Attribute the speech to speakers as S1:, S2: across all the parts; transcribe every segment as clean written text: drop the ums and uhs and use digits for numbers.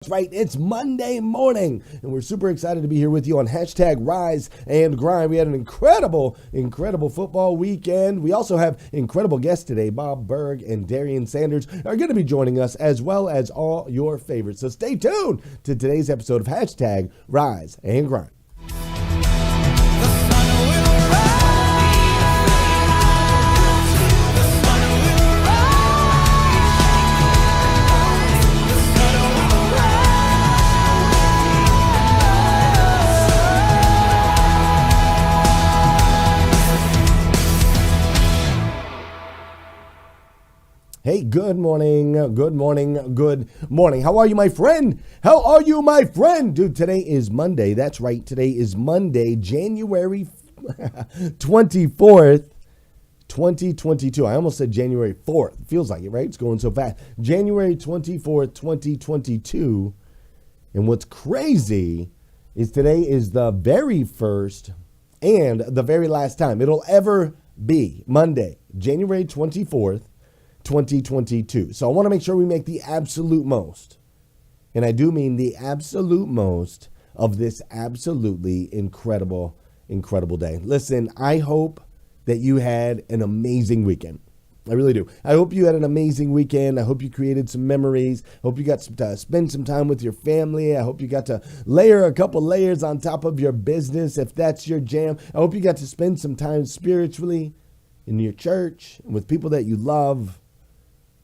S1: That's right, it's Monday morning, and we're super excited to be here with you on hashtag Rise and Grind. We had an incredible football weekend. We also have incredible guests today. Bob Burg and Darian Sanders are going to be joining us, as well as all your favorites. So stay tuned to today's episode of hashtag Rise and Grind. Hey, good morning. How are you, my friend? Dude, today is Monday. That's right. Today is Monday, January 24th, 2022. I almost said January 4th. Feels like it, right? It's going so fast. January 24th, 2022. And what's crazy is today is the very first and the very last time it'll ever be Monday, January 24th, 2022. So I want to make sure we make the absolute most, and I do mean the absolute most, of this absolutely incredible day. Listen, I hope that you had an amazing weekend. I really do. I hope you had an amazing weekend. I hope you created some memories. I hope you got to spend some time with your family. I hope you got to layer a couple layers on top of your business if that's your jam. I hope you got to spend some time spiritually in your church and with people that you love.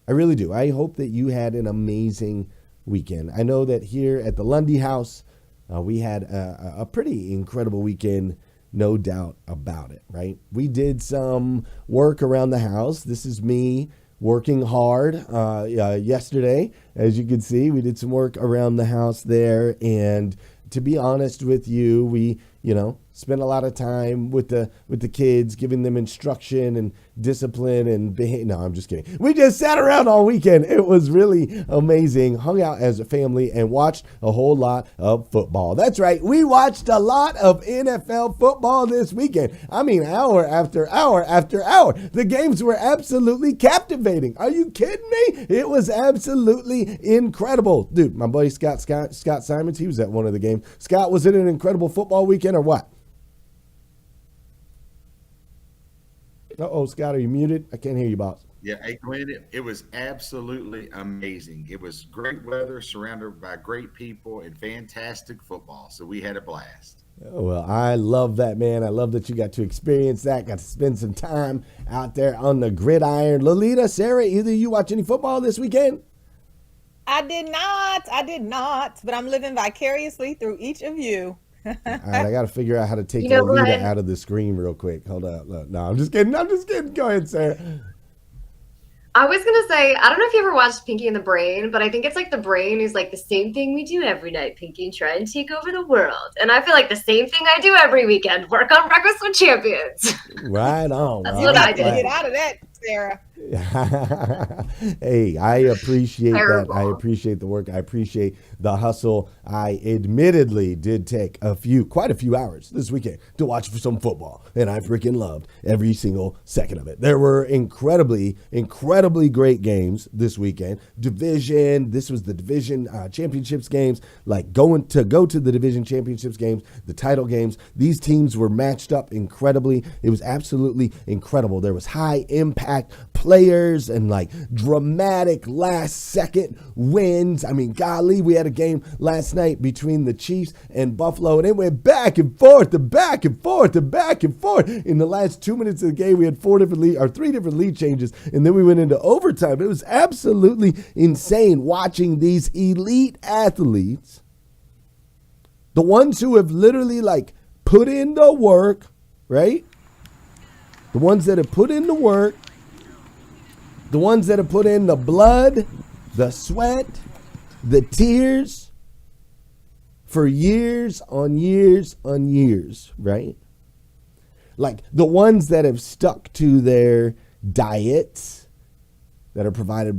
S1: I really do. I hope that you had an amazing weekend. I know that here at the Lundy house, we had a pretty incredible weekend, no doubt about it, right? We did some work around the house. This is me working hard yesterday. As you can see, we did some work around the house there. And to be honest with you, we, spent a lot of time with the kids, giving them instruction and discipline and behavior. No, I'm just kidding. We just sat around all weekend. It was really amazing. Hung out as a family and watched a whole lot of football. That's right. We watched a lot of NFL football this weekend. I mean, hour after hour after hour. The games were absolutely captivating. Are you kidding me? It was absolutely incredible. Dude, my buddy Scott Simons, he was at one of the games. Scott, was it an incredible football weekend or what? Uh-oh, Scott, are you muted? I can't hear you, boss.
S2: Yeah, hey, Glenn, it was absolutely amazing. It was great weather, surrounded by great people, and fantastic football. So we had a blast.
S1: Oh, well, I love that, man. I love that you got to experience that, got to spend some time out there on the gridiron. Lolita, Sarah, either of you watch any football this weekend?
S3: I did not, but I'm living vicariously through each of you.
S1: All right, I got to figure out how to take Lolita out of the screen real quick. Hold up. Look, no, I'm just kidding. Go ahead, Sarah.
S4: I was going to say, I don't know if you ever watched Pinky and the Brain, but I think it's like the brain is like the same thing we do every night, Pinky, and try and take over the world. And I feel like the same thing I do every weekend, work on Breakfast with Champions.
S1: Right on.
S4: That's what I did.
S3: Get out of that, Sarah.
S1: Hey, I appreciate that. I appreciate the work. I appreciate the hustle. I admittedly did take quite a few hours this weekend to watch some football, and I freaking loved every single second of it. There were incredibly great games this weekend. This was the division championships games, like go to the division championships games, the title games. These teams were matched up incredibly. It was absolutely incredible. There was high impact players and like dramatic last second wins. I mean, golly, we had a game last night between the Chiefs and Buffalo, and it went back and forth. In the last 2 minutes of the game, we had three different lead changes, and then we went into overtime. It was absolutely insane watching these elite athletes, the ones who have literally like put in the work, right? The ones that have put in the work, the ones that have put in the blood, the sweat, the tears for years on years on years, right? Like the ones that have stuck to their diets that are provided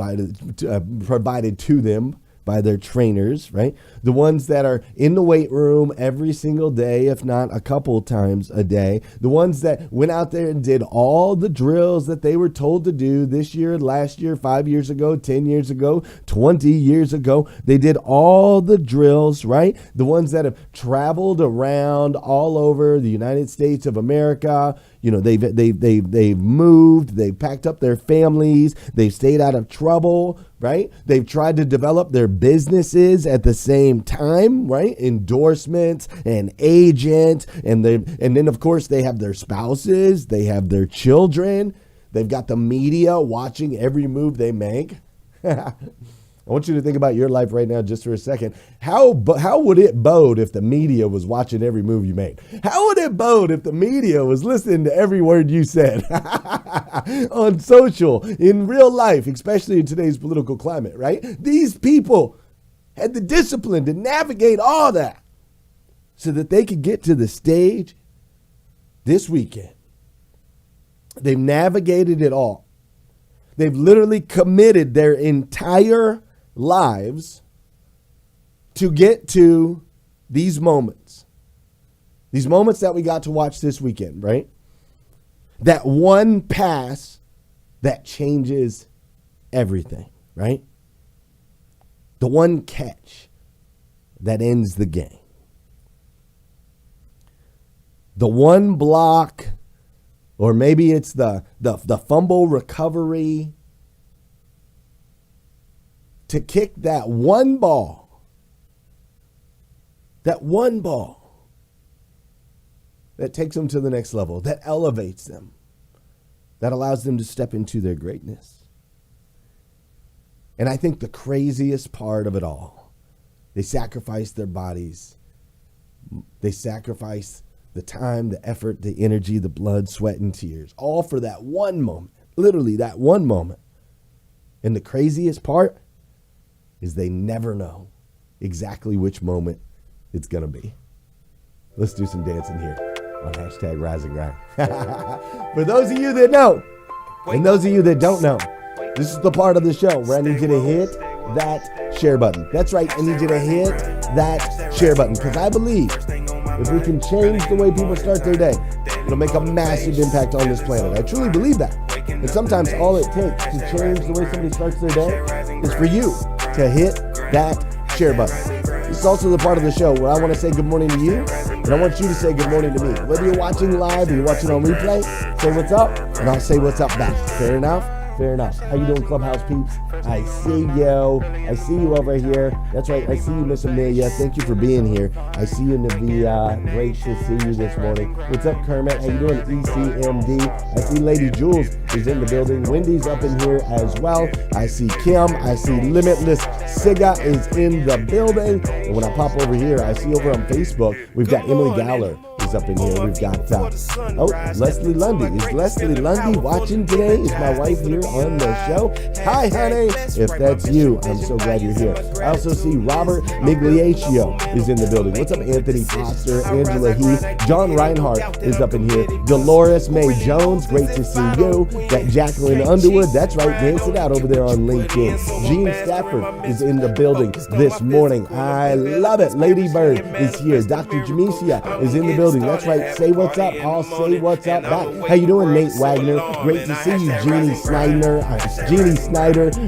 S1: to them by their trainers, right? The ones that are in the weight room every single day, if not a couple times a day. The ones that went out there and did all the drills that they were told to do this year, last year, 5 years ago, 10 years ago, 20 years ago. They did all the drills, right? The ones that have traveled around all over the United States of America. You know, they've moved, they've packed up their families, they've stayed out of trouble, right? They've tried to develop their businesses at the same time, right? Endorsements and agents, and then of course they have their spouses, they have their children, they've got the media watching every move they make. I want you to think about your life right now just for a second. How would it bode if the media was watching every move you made? How would it bode if the media was listening to every word you said on social, in real life, especially in today's political climate, right? These people had the discipline to navigate all that so that they could get to the stage this weekend. They've navigated it all. They've literally committed their entire lives to get to these moments that we got to watch this weekend, right? That one pass that changes everything, right? The one catch that ends the game. The one block, or maybe it's the fumble recovery to kick that one ball that takes them to the next level, that elevates them, that allows them to step into their greatness. And I think the craziest part of it all, they sacrifice their bodies. They sacrifice the time, the effort, the energy, the blood, sweat, and tears, all for that one moment, literally that one moment. And the craziest part is they never know exactly which moment it's going to be. Let's do some dancing here on hashtag Rise and Grind. For those of you that know, and those of you that don't know, this is the part of the show where I need you to hit that share button. That's right, I need you to hit that share button, because I believe if we can change the way people start their day, it'll make a massive impact on this planet. I truly believe that. And sometimes all it takes to change the way somebody starts their day is for you to hit that share button. This is also the part of the show where I want to say good morning to you, and I want you to say good morning to me. Whether you're watching live or you're watching on replay, say what's up, and I'll say what's up back. Fair enough? Fair enough. How you doing, Clubhouse peeps? I see you. I see you over here. That's right. I see you, Miss Amelia. Thank you for being here. I see you, Navia. Great to see you this morning. What's up, Kermit? How you doing, ECMD? I see Lady Jules is in the building. Wendy's up in here as well. I see Kim. I see Limitless Siga is in the building. And when I pop over here, I see over on Facebook, we've got Emily Galler is up in here. We've got, Leslie Lundy. Is Leslie Lundy watching today? Is my wife here on the show? Hi, honey. If that's you, I'm so glad you're here. I also see Robert Migliaccio is in the building. What's up, Anthony Foster, Angela Heath, John Reinhardt is up in here. Dolores May Jones, great to see you. Got Jacqueline Underwood, that's right, dance it out over there on LinkedIn. Gene Stafford is in the building this morning. I love it. Lady Bird is here. Dr. Jamesia is in the building. That's right. Say what's up. I'll say what's up back. How you doing, Nate Wagner? Great to see you, Jeannie Snyder.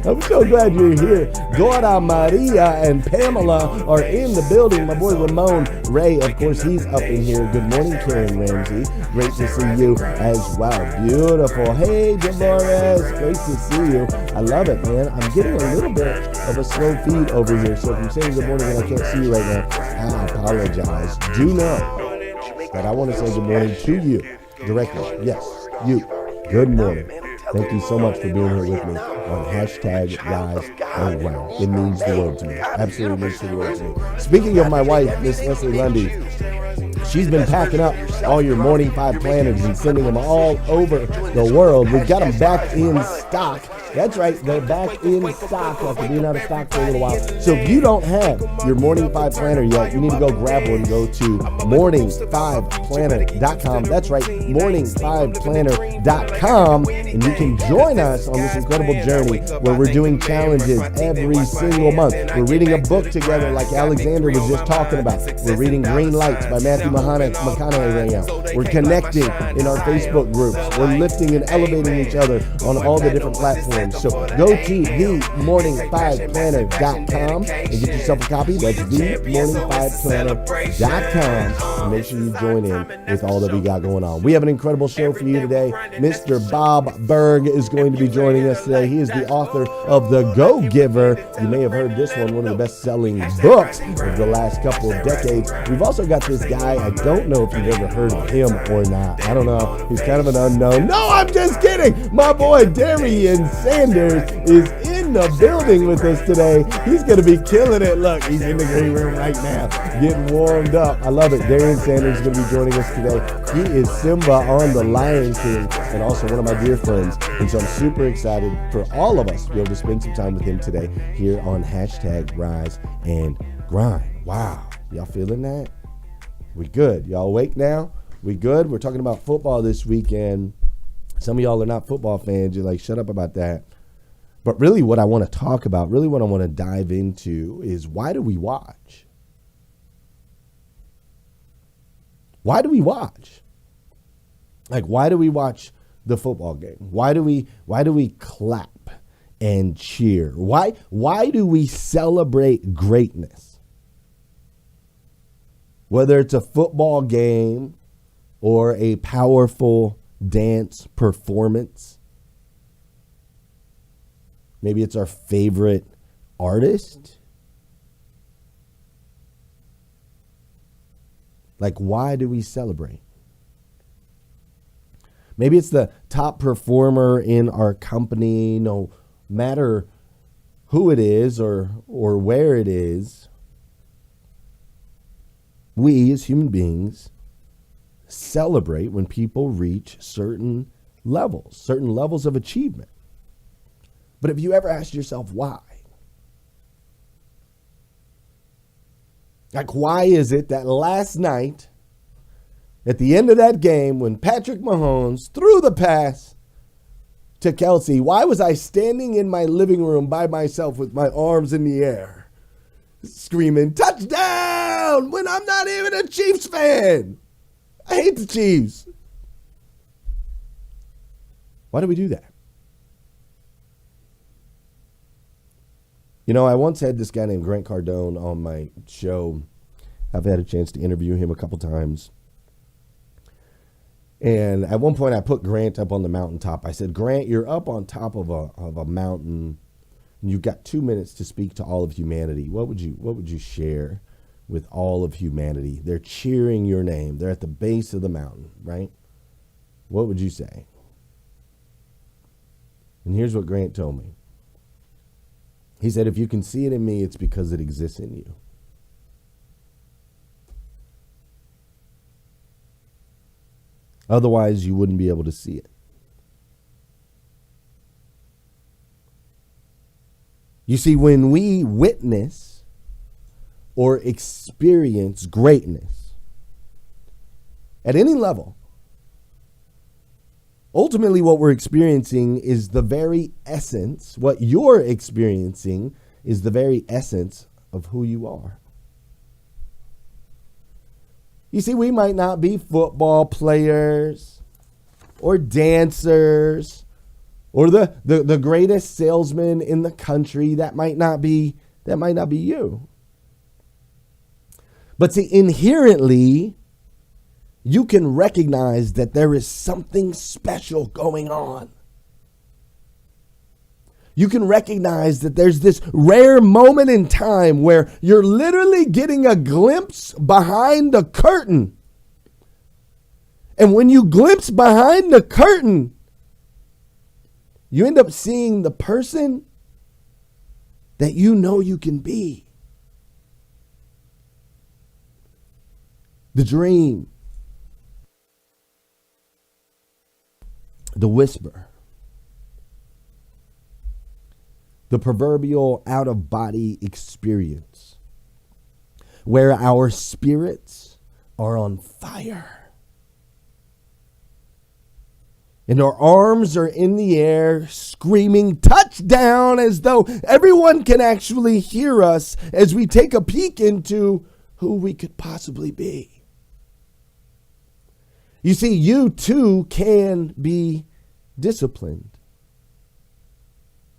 S1: I'm so glad you're here. Dora Maria and Pamela are in the building. My boy Ramon Ray, of course, he's up in here. Good morning, Karen Ramsey. Great to see you as well. Beautiful. Hey, Dolores. Great to see you. I love it, man. I'm getting a little bit of a slow feed over here. So if you're saying good morning and I can't see you right now, I apologize. Do know that I want to say good morning to you directly. Yes, you. Good morning. Thank you so much for being here with me on hashtag Rise and Grind. It means the world to me. Absolutely means the world to me. Speaking of my wife, Miss Leslie Lundy, she's been packing up all your Morning 5 planners and sending them all over the world. We've got them back in stock. That's right, they're back in stock after being out of stock for a little while. So if you don't have your Morning 5 Planner yet, you need to go grab one. Go to morning5planner.com. That's right, morning5planner.com. And you can join us on this incredible journey where we're doing challenges every single month. We're reading a book together like Alexander was just talking about. We're reading Green Lights by Matthew McConaughey right now. We're connecting in our Facebook groups. We're lifting and elevating each other on all the different platforms. So go to themorning5planner.com and get yourself a copy. That's themorning5planner.com. And make sure you join in with all that we got going on. We have an incredible show for you today. Mr. Bob Burg is going to be joining us today. He is the author of The Go-Giver. You may have heard this one of the best-selling books of the last couple of decades. We've also got this guy. I don't know if you've ever heard of him or not. I don't know. He's kind of an unknown. No, I'm just kidding. My boy Darian Sanders is in the building with us today. He's going to be killing it. Look, he's in the green room right now, getting warmed up. I love it. Darian Sanders is going to be joining us today. He is Simba on The Lion King and also one of my dear friends. And so I'm super excited for all of us to be able to spend some time with him today here on #Rise and Grind. Wow. Y'all feeling that? We good. Y'all awake now? We good? We're talking about football this weekend. Some of y'all are not football fans. You're like, shut up about that. But really what I want to talk about, really what I want to dive into is, why do we watch? Why do we watch? Like, why do we watch the football game? Why do we clap and cheer? Why do we celebrate greatness? Whether it's a football game or a powerful dance performance. Maybe it's our favorite artist. Like, why do we celebrate? Maybe it's the top performer in our company, no matter who it is or where it is. We as human beings celebrate when people reach certain levels of achievement. But have you ever asked yourself why? Like, why is it that last night, at the end of that game, when Patrick Mahomes threw the pass to Kelsey, why was I standing in my living room by myself with my arms in the air, screaming, touchdown, when I'm not even a Chiefs fan? I hate the Chiefs. Why do we do that? You know, I once had this guy named Grant Cardone on my show. I've had a chance to interview him a couple times. And at one point I put Grant up on the mountaintop. I said, Grant, you're up on top of a mountain. And you've got 2 minutes to speak to all of humanity. What would you share with all of humanity? They're cheering your name. They're at the base of the mountain, right? What would you say? And here's what Grant told me. He said, if you can see it in me, it's because it exists in you. Otherwise, you wouldn't be able to see it. You see, when we witness or experience greatness at any level, ultimately what we're experiencing is the very essence, what you're experiencing is the very essence of who you are. You see, we might not be football players or dancers or the greatest salesman in the country. That might not be you. But see, inherently, you can recognize that there is something special going on. You can recognize that there's this rare moment in time where you're literally getting a glimpse behind the curtain. And when you glimpse behind the curtain, you end up seeing the person that you know you can be. The dream. The whisper. the proverbial out-of-body experience, where our spirits are on fire. And our arms are in the air, screaming touchdown, as though everyone can actually hear us as we take a peek into who we could possibly be. You see, you too can be disciplined.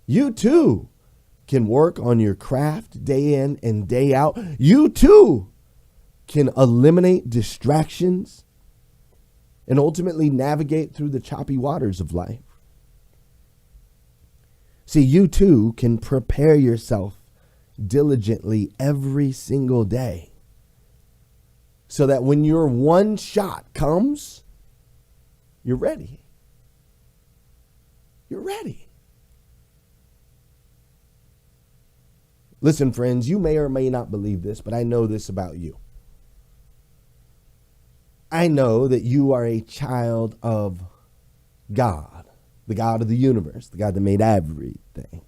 S1: You too can work on your craft day in and day out. You too can eliminate distractions and ultimately navigate through the choppy waters of life. See, you too can prepare yourself diligently every single day so that when your one shot comes, you're ready. You're ready. Listen, friends, you may or may not believe this, but I know this about you. I know that you are a child of God, the God of the universe, the God that made everything.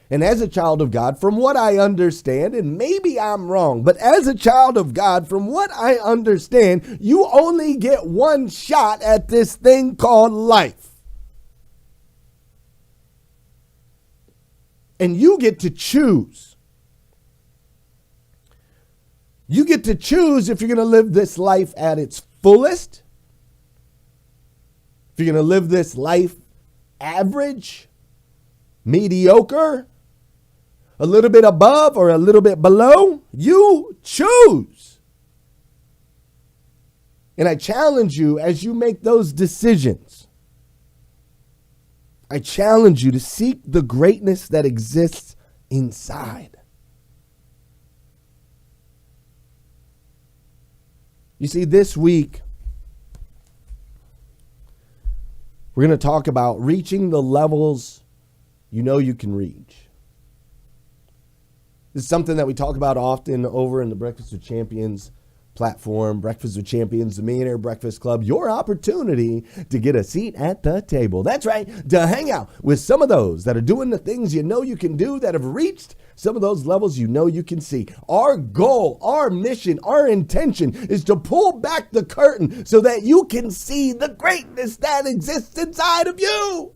S1: And as a child of God, from what I understand, and maybe I'm wrong, but as a child of God, from what I understand, you only get one shot at this thing called life. And you get to choose. You get to choose if you're going to live this life at its fullest, if you're going to live this life average, mediocre, a little bit above or a little bit below. You choose. And I challenge you as you make those decisions. I challenge you to seek the greatness that exists inside. You see, this week, we're going to talk about reaching the levels you know you can reach. This is something that we talk about often over in the Breakfast with Champions platform, Breakfast with Champions, the Millionaire Breakfast Club, your opportunity to get a seat at the table. That's right, to hang out with some of those that are doing the things you know you can do, that have reached some of those levels you know you can see. Our goal, our mission, our intention is to pull back the curtain so that you can see the greatness that exists inside of you.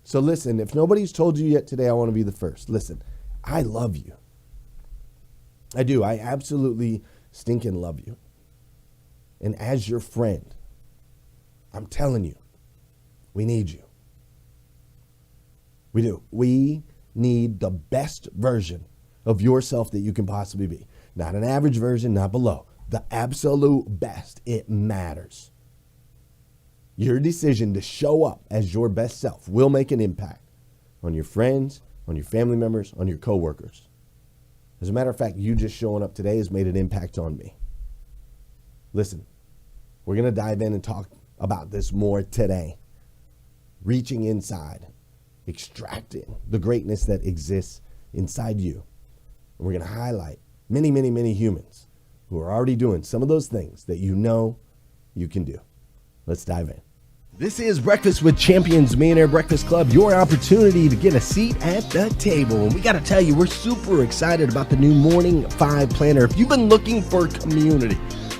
S1: So listen, if nobody's told you yet today, I want to be the first. Listen, I love you. I do. I absolutely stinking love you. And as your friend, I'm telling you, we need you. We do. We need the best version of yourself that you can possibly be. Not an average version, not below. The absolute best. It matters. Your decision to show up as your best self will make an impact on your friends, on your family members, on your coworkers. As a matter of fact, you just showing up today has made an impact on me. Listen, we're going to dive in and talk about this more today. Reaching inside, extracting the greatness that exists inside you. And we're going to highlight many, many, many humans who are already doing some of those things that you know you can do. Let's dive in. This is Breakfast with Champions, Millionaire Breakfast Club, your opportunity to get a seat at the table. And we got to tell you, we're super excited about the new Morning 5 Planner. If you've been looking for community,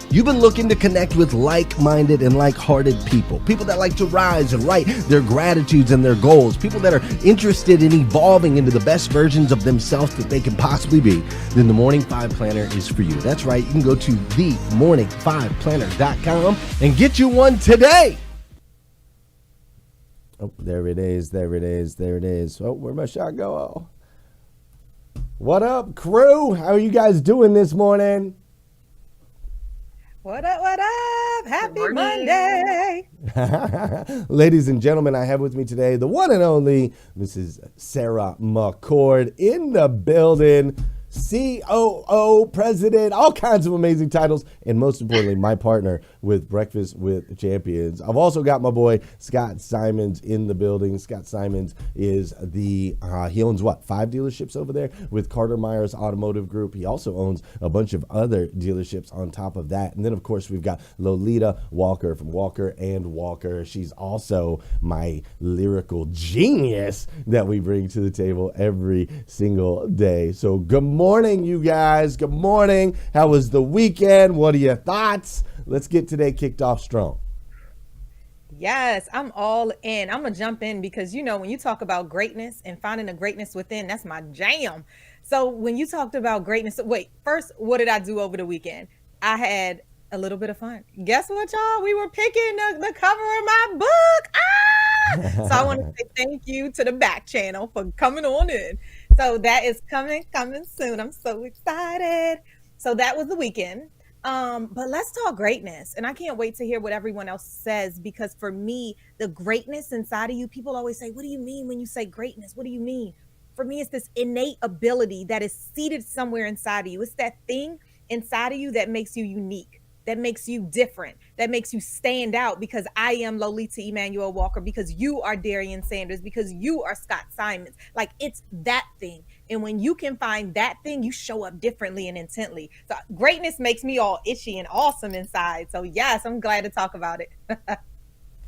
S1: you've been looking to connect with like-minded and like-hearted people, people that like to rise and write their gratitudes and their goals, people that are interested in evolving into the best versions of themselves that they can possibly be, then the Morning 5 Planner is for you. That's right. You can go to themorning5planner.com and get you one today. Oh, there it is. There it is. There it is. Oh, where'd my shot go? Oh. What up, crew? How are you guys doing this morning?
S3: What up, what up? Happy Monday.
S1: Ladies and gentlemen, I have with me today the one and only Mrs. Sara McCord in the building. COO, president, all kinds of amazing titles, and most importantly, my partner with Breakfast with Champions. I've also got my boy Scott Simons in the building. Scott Simons is he owns 5 dealerships over there with Carter Myers Automotive Group. He also owns a bunch of other dealerships on top of that. And then, of course, we've got Lolita Walker from Walker and Walker. She's also my lyrical genius that we bring to the table every single day. So good morning, you guys. Good morning. How was the weekend? What are your thoughts? Let's get today kicked off strong.
S3: Yes, I'm all in. I'm going to jump in because, when you talk about greatness and finding the greatness within, that's my jam. So when you talked about greatness, wait, first, what did I do over the weekend? I had a little bit of fun. Guess what, y'all? We were picking the cover of my book. So I want to say thank you to the back channel for coming on in. So that is coming soon. I'm so excited. So that was the weekend. But let's talk greatness. And I can't wait to hear what everyone else says, because for me, the greatness inside of you, people always say, what do you mean when you say greatness? What do you mean? For me, it's this innate ability that is seated somewhere inside of you. It's that thing inside of you that makes you unique, that makes you different, that makes you stand out, because I am Lolita Emmanuel Walker, because you are Darian Sanders, because you are Scott Simons. Like, it's that thing. And when you can find that thing, you show up differently and intently. So greatness makes me all itchy and awesome inside. So yes, I'm glad to talk about it.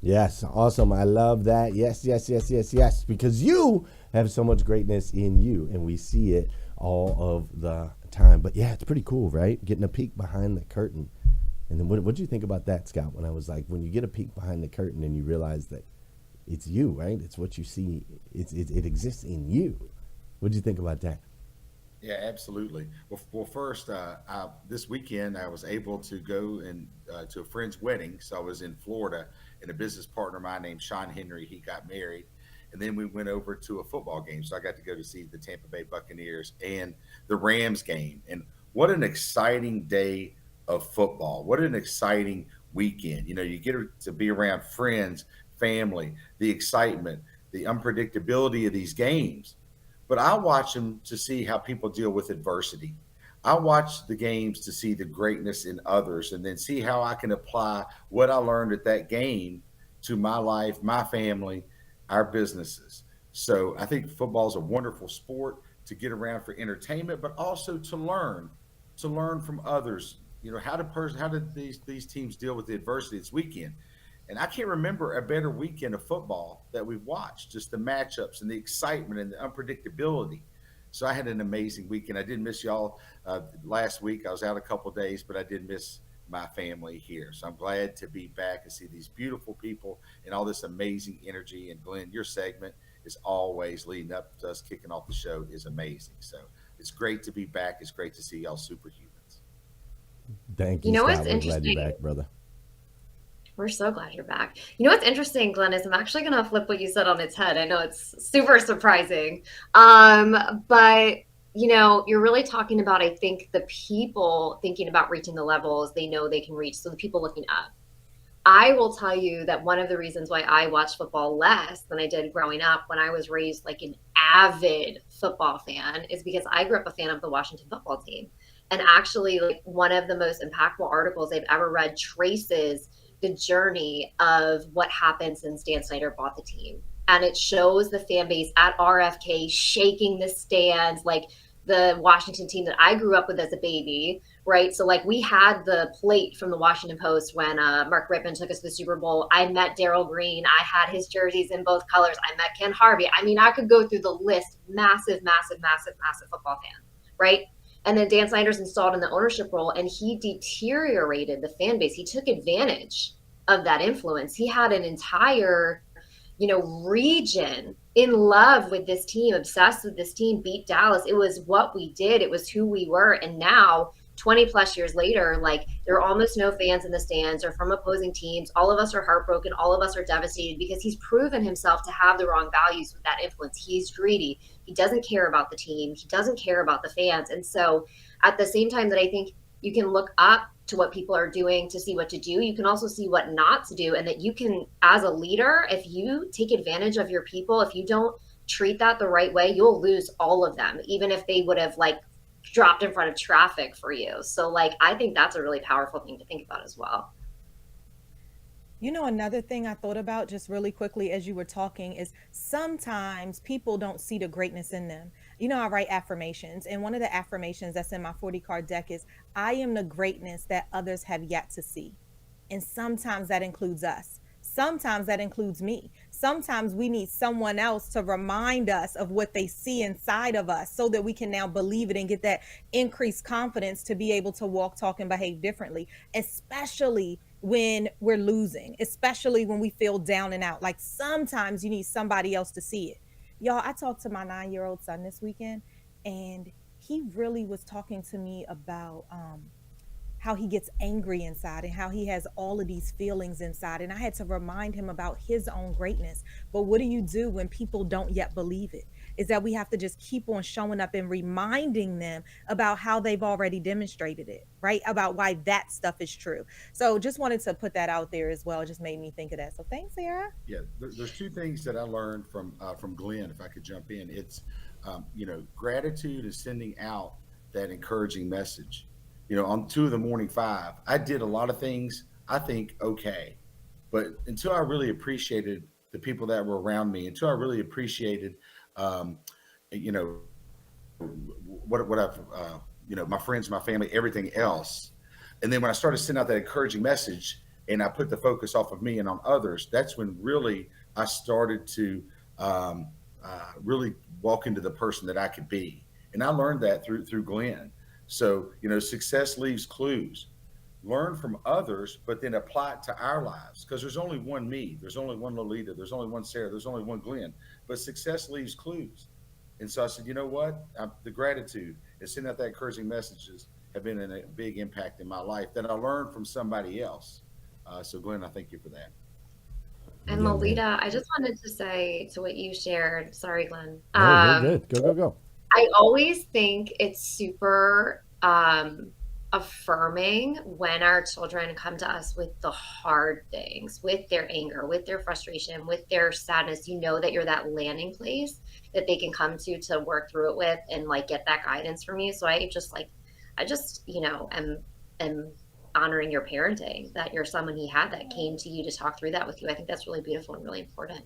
S1: Yes, awesome. I love that. Yes, because you have so much greatness in you, and we see it all of the time. But yeah, it's pretty cool, right? Getting a peek behind the curtain. And then what did you think about that, Scott, when I was like, when you get a peek behind the curtain and you realize that it's you, right? It's what you see. It exists in you. What did you think about that?
S2: Yeah, absolutely. Well, first, this weekend I was able to go to a friend's wedding. So I was in Florida, and a business partner of mine named Sean Henry, he got married. And then we went over to a football game. So I got to go to see the Tampa Bay Buccaneers and the Rams game. And what an exciting day of football. What an exciting weekend. You get to be around friends, family, the excitement, the unpredictability of these games. But I watch them to see how people deal with adversity. I watch the games to see the greatness in others, and then see how I can apply what I learned at that game to my life, my family, our businesses. So I think football is a wonderful sport to get around for entertainment, but also to learn from others. How did these teams deal with the adversity this weekend? And I can't remember a better weekend of football that we've watched, just the matchups and the excitement and the unpredictability. So I had an amazing weekend. I did miss y'all last week. I was out a couple of days, but I did miss my family here. So I'm glad to be back and see these beautiful people and all this amazing energy. And Glenn, your segment is always leading up to us kicking off the show is amazing. So it's great to be back. It's great to see y'all superhumans.
S1: Thank you, Scott. We're glad you're back, brother.
S4: We're so glad you're back. What's interesting, Glenn, is I'm actually going to flip what you said on its head. I know it's super surprising. But, you're really talking about, I think, the people thinking about reaching the levels they know they can reach. So the people looking up. I will tell you that one of the reasons why I watched football less than I did growing up, when I was raised like an avid football fan, is because I grew up a fan of the Washington football team. And actually, like, one of the most impactful articles I've ever read traces the journey of what happened since Dan Snyder bought the team. And it shows the fan base at RFK shaking the stands, like the Washington team that I grew up with as a baby, right? So like, we had the plate from the Washington Post when Mark Rippon took us to the Super Bowl. I met Darrell Green. I had his jerseys in both colors. I met Ken Harvey. I mean, I could go through the list. Massive football fan, right? And then Dan Snyder's installed in the ownership role, and he deteriorated the fan base. He took advantage of that influence. He had an entire, region in love with this team, obsessed with this team, beat Dallas. It was what we did. It was who we were. And now, 20 plus years later, like, there are almost no fans in the stands or from opposing teams. All of us are heartbroken. All of us are devastated because he's proven himself to have the wrong values with that influence. He's greedy. He doesn't care about the team. He doesn't care about the fans. And so at the same time that I think you can look up to what people are doing to see what to do, you can also see what not to do. And that you can, as a leader, if you take advantage of your people, if you don't treat that the right way, you'll lose all of them, even if they would have like dropped in front of traffic for you. So like, I think that's a really powerful thing to think about as well.
S3: You know, another thing I thought about just really quickly as you were talking is sometimes people don't see the greatness in them. You know, I write affirmations, and one of the affirmations that's in my 40 card deck is I am the greatness that others have yet to see. And sometimes that includes us. Sometimes that includes me. Sometimes we need someone else to remind us of what they see inside of us so that we can now believe it and get that increased confidence to be able to walk, talk, and behave differently, especially when we're losing, especially when we feel down and out. Like sometimes you need somebody else to see it. Y'all, I talked to my 9-year-old son this weekend, and he really was talking to me about how he gets angry inside and how he has all of these feelings inside. And I had to remind him about his own greatness. But what do you do when people don't yet believe it? Is that we have to just keep on showing up and reminding them about how they've already demonstrated it, right? About why that stuff is true. So just wanted to put that out there as well. It just made me think of that. So thanks, Sarah.
S2: Yeah, there's two things that I learned from Glenn. If I could jump in, it's gratitude is sending out that encouraging message. On two of the morning five, I did a lot of things I think okay, but until I really appreciated the people that were around me, until I really appreciated, um, you know, what I've, my friends, my family, everything else. And then when I started sending out that encouraging message and I put the focus off of me and on others, that's when really I started to really walk into the person that I could be. And I learned that through Glenn. So, success leaves clues. Learn from others, but then apply it to our lives because there's only one me, there's only one Lolita, there's only one Sarah, there's only one Glenn. But success leaves clues. And so I said, you know what? The gratitude and sending out that encouraging messages have been a big impact in my life that I learned from somebody else. So, Glenn, I thank you for that.
S4: And
S1: Yeah, man.
S4: Lolita, I just wanted to say to what you shared, sorry, Glenn.
S1: No, you're good. Go, go, go.
S4: I always think it's super affirming when our children come to us with the hard things, with their anger, with their frustration, with their sadness. You know that you're that landing place that they can come to work through it with and like get that guidance from you. So I just, am honoring your parenting, that you're someone he had that came to you to talk through that with you. I think that's really beautiful and really important.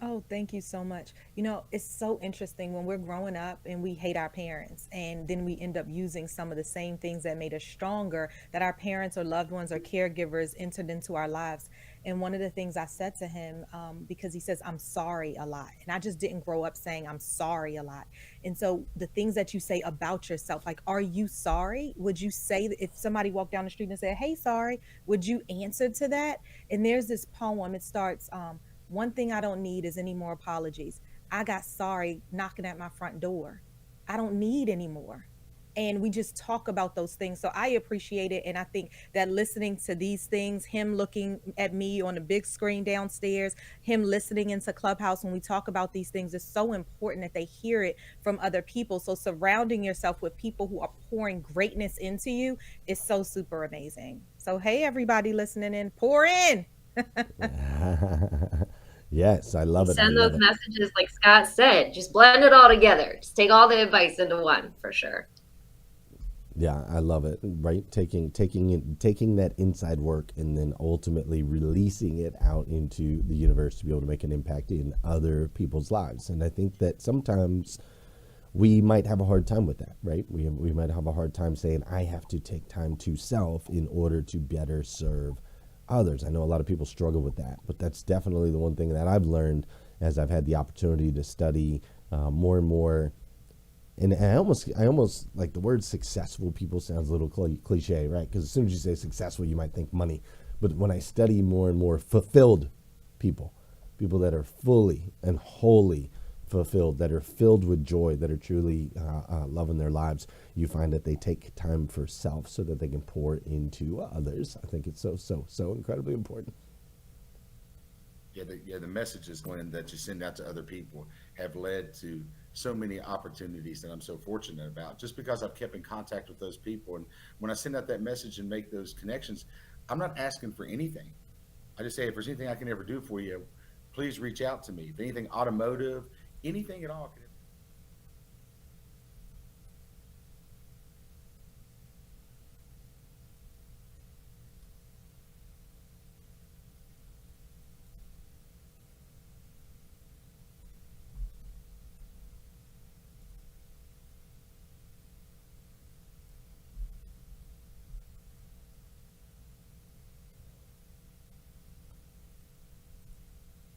S3: Oh, thank you so much. You know, it's so interesting when we're growing up and we hate our parents, and then we end up using some of the same things that made us stronger that our parents or loved ones or caregivers entered into our lives. And one of the things I said to him, because he says, I'm sorry a lot. And I just didn't grow up saying I'm sorry a lot. And so the things that you say about yourself, like, are you sorry? Would you say that if somebody walked down the street and said, hey, sorry, would you answer to that? And there's this poem, it starts, one thing I don't need is any more apologies. I got sorry knocking at my front door. I don't need any more. And we just talk about those things. So I appreciate it. And I think that listening to these things, him looking at me on the big screen downstairs, him listening into Clubhouse when we talk about these things is so important that they hear it from other people. So surrounding yourself with people who are pouring greatness into you is so super amazing. So, hey, everybody listening in, pour in.
S1: Yes, I love it. I
S4: Send
S1: love
S4: those
S1: it.
S4: messages like Scott said. Just blend it all together. Just take all the advice into one for sure.
S1: Yeah, I love it. Right, taking that inside work and then ultimately releasing it out into the universe to be able to make an impact in other people's lives. And I think that sometimes we might have a hard time with that, right? We might have a hard time saying I have to take time to self in order to better serve others. I know a lot of people struggle with that, but that's definitely the one thing that I've learned as I've had the opportunity to study more and more. And I almost like the word successful people sounds a little cliche, right? Because as soon as you say successful, you might think money. But when I study more and more fulfilled people that are fully and wholly fulfilled, that are filled with joy, that are truly loving their lives, you find that they take time for self so that they can pour into others. I think it's so incredibly important.
S2: The messages, Glenn, that you send out to other people have led to so many opportunities that I'm so fortunate about just because I've kept in contact with those people. And when I send out that message and make those connections, I'm not asking for anything. I just say, if there's anything I can ever do for you, please reach out to me. If anything automotive, anything at all.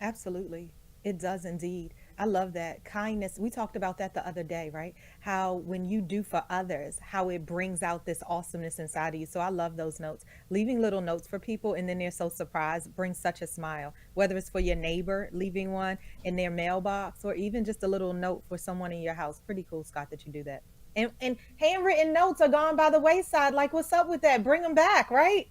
S3: Absolutely. It does indeed. I love that. Kindness. We talked about that the other day, right? How when you do for others, how it brings out this awesomeness inside of you. So I love those notes. Leaving little notes for people and then they're so surprised brings such a smile. Whether it's for your neighbor, leaving one in their mailbox, or even just a little note for someone in your house. Pretty cool, Scott, that you do that. And handwritten notes are gone by the wayside. Like, what's up with that? Bring them back, right?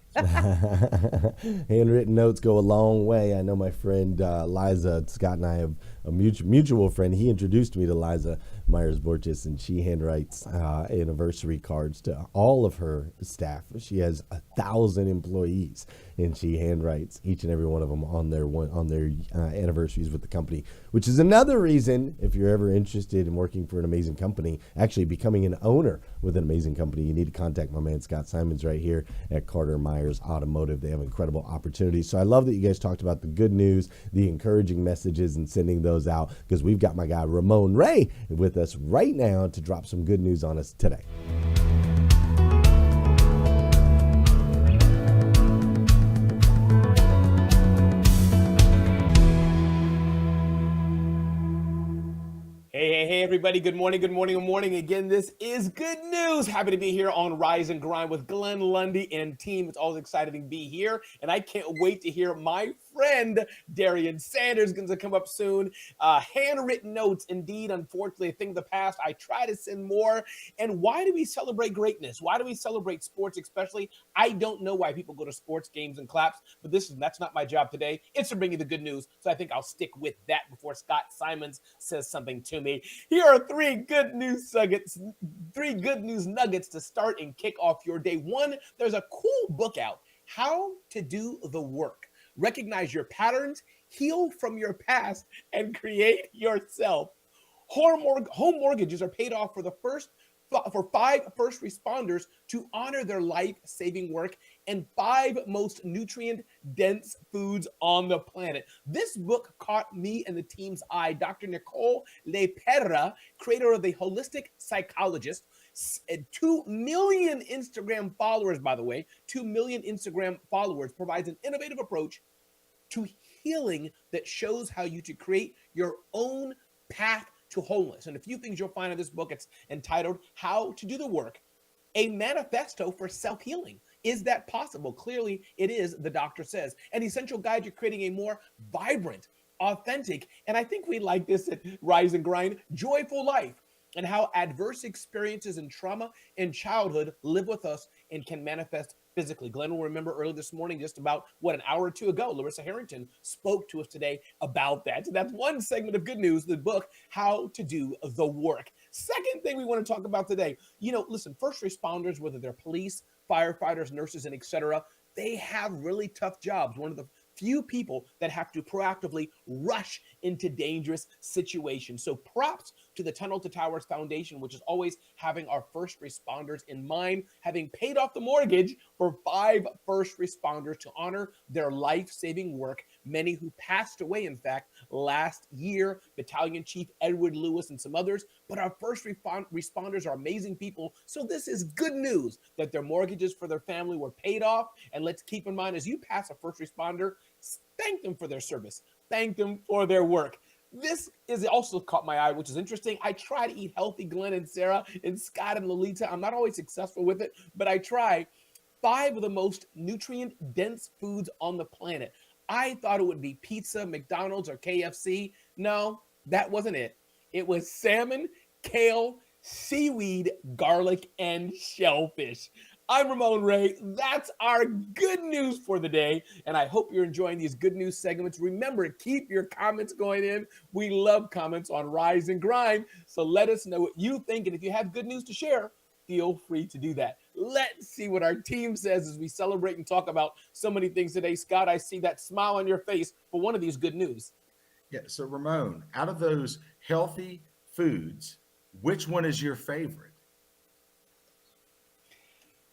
S1: Handwritten notes go a long way. I know my friend Liza, Scott and I have a mutual friend. He introduced me to Liza Myers Borges, and she handwrites anniversary cards to all of her staff. She has 1,000 employees, and she handwrites each and every one of them on their anniversaries with the company. Which is another reason, if you're ever interested in working for an amazing company, actually becoming an owner with an amazing company, you need to contact my man Scott Simons right here at Carter Myers Automotive. They have incredible opportunities. So I love that you guys talked about the good news, the encouraging messages, and sending those out, because we've got my guy Ramon Reid with us right now to drop some good news on us today.
S5: Hey, everybody. Good morning, good morning, good morning. Again, this is good news. Happy to be here on Rise and Grind with Glenn Lundy and team. It's always exciting to be here, and I can't wait to hear my friend Darian Sanders going to come up soon. Handwritten notes, indeed. Unfortunately, a thing of the past. I try to send more. And why do we celebrate greatness? Why do we celebrate sports, especially? I don't know why people go to sports games and claps, but that's not my job today. It's to bring you the good news, so I think I'll stick with that before Scott Simons says something to me. Here are three good news nuggets to start and kick off your day. One, there's a cool book out, How to Do the Work. Recognize your patterns, heal from your past, and create yourself. Home mortgages are paid off for 5 first responders to honor their life-saving work and 5 most nutrient-dense foods on the planet. This book caught me and the team's eye. Dr. Nicole Leperra, creator of The Holistic Psychologist, 2 million Instagram followers, by the way, 2 million Instagram followers, provides an innovative approach to healing that shows how you to create your own path to wholeness. And a few things you'll find in this book. It's entitled How to Do the Work, a manifesto for self-healing. Is that possible? Clearly it is, the doctor says. An essential guide to creating a more vibrant, authentic, and I think we like this at Rise and Grind, joyful life, and how adverse experiences and trauma in childhood live with us and can manifest physically. Glenn will remember early this morning, just about an hour or two ago, Larissa Harrington spoke to us today about that. So that's one segment of good news, the book, How to Do the Work. Second thing we want to talk about today, listen, first responders, whether they're police, firefighters, nurses, and etc., they have really tough jobs. One of the few people that have to proactively rush into dangerous situations. So props to the Tunnel to Towers Foundation, which is always having our first responders in mind, having paid off the mortgage for 5 first responders to honor their life-saving work, many who passed away, in fact, last year, Battalion Chief Edward Lewis and some others. But our first responders are amazing people. So this is good news that their mortgages for their family were paid off. And let's keep in mind, as you pass a first responder, thank them for their service. Thank them for their work. This is also caught my eye, which is interesting. I try to eat healthy, Glenn and Sarah and Scott and Lolita. I'm not always successful with it, but I try. 5 of the most nutrient-dense foods on the planet. I thought it would be pizza, McDonald's, or KFC. No, that wasn't it. It was salmon, kale, seaweed, garlic, and shellfish. I'm Ramon Reid. That's our good news for the day, and I hope you're enjoying these good news segments. Remember, keep your comments going in. We love comments on Rise and Grind, so let us know what you think, and if you have good news to share, feel free to do that. Let's see what our team says as we celebrate and talk about so many things today. Scott, I see that smile on your face for one of these good news.
S2: Yeah. So Ramon, out of those healthy foods, which one is your favorite?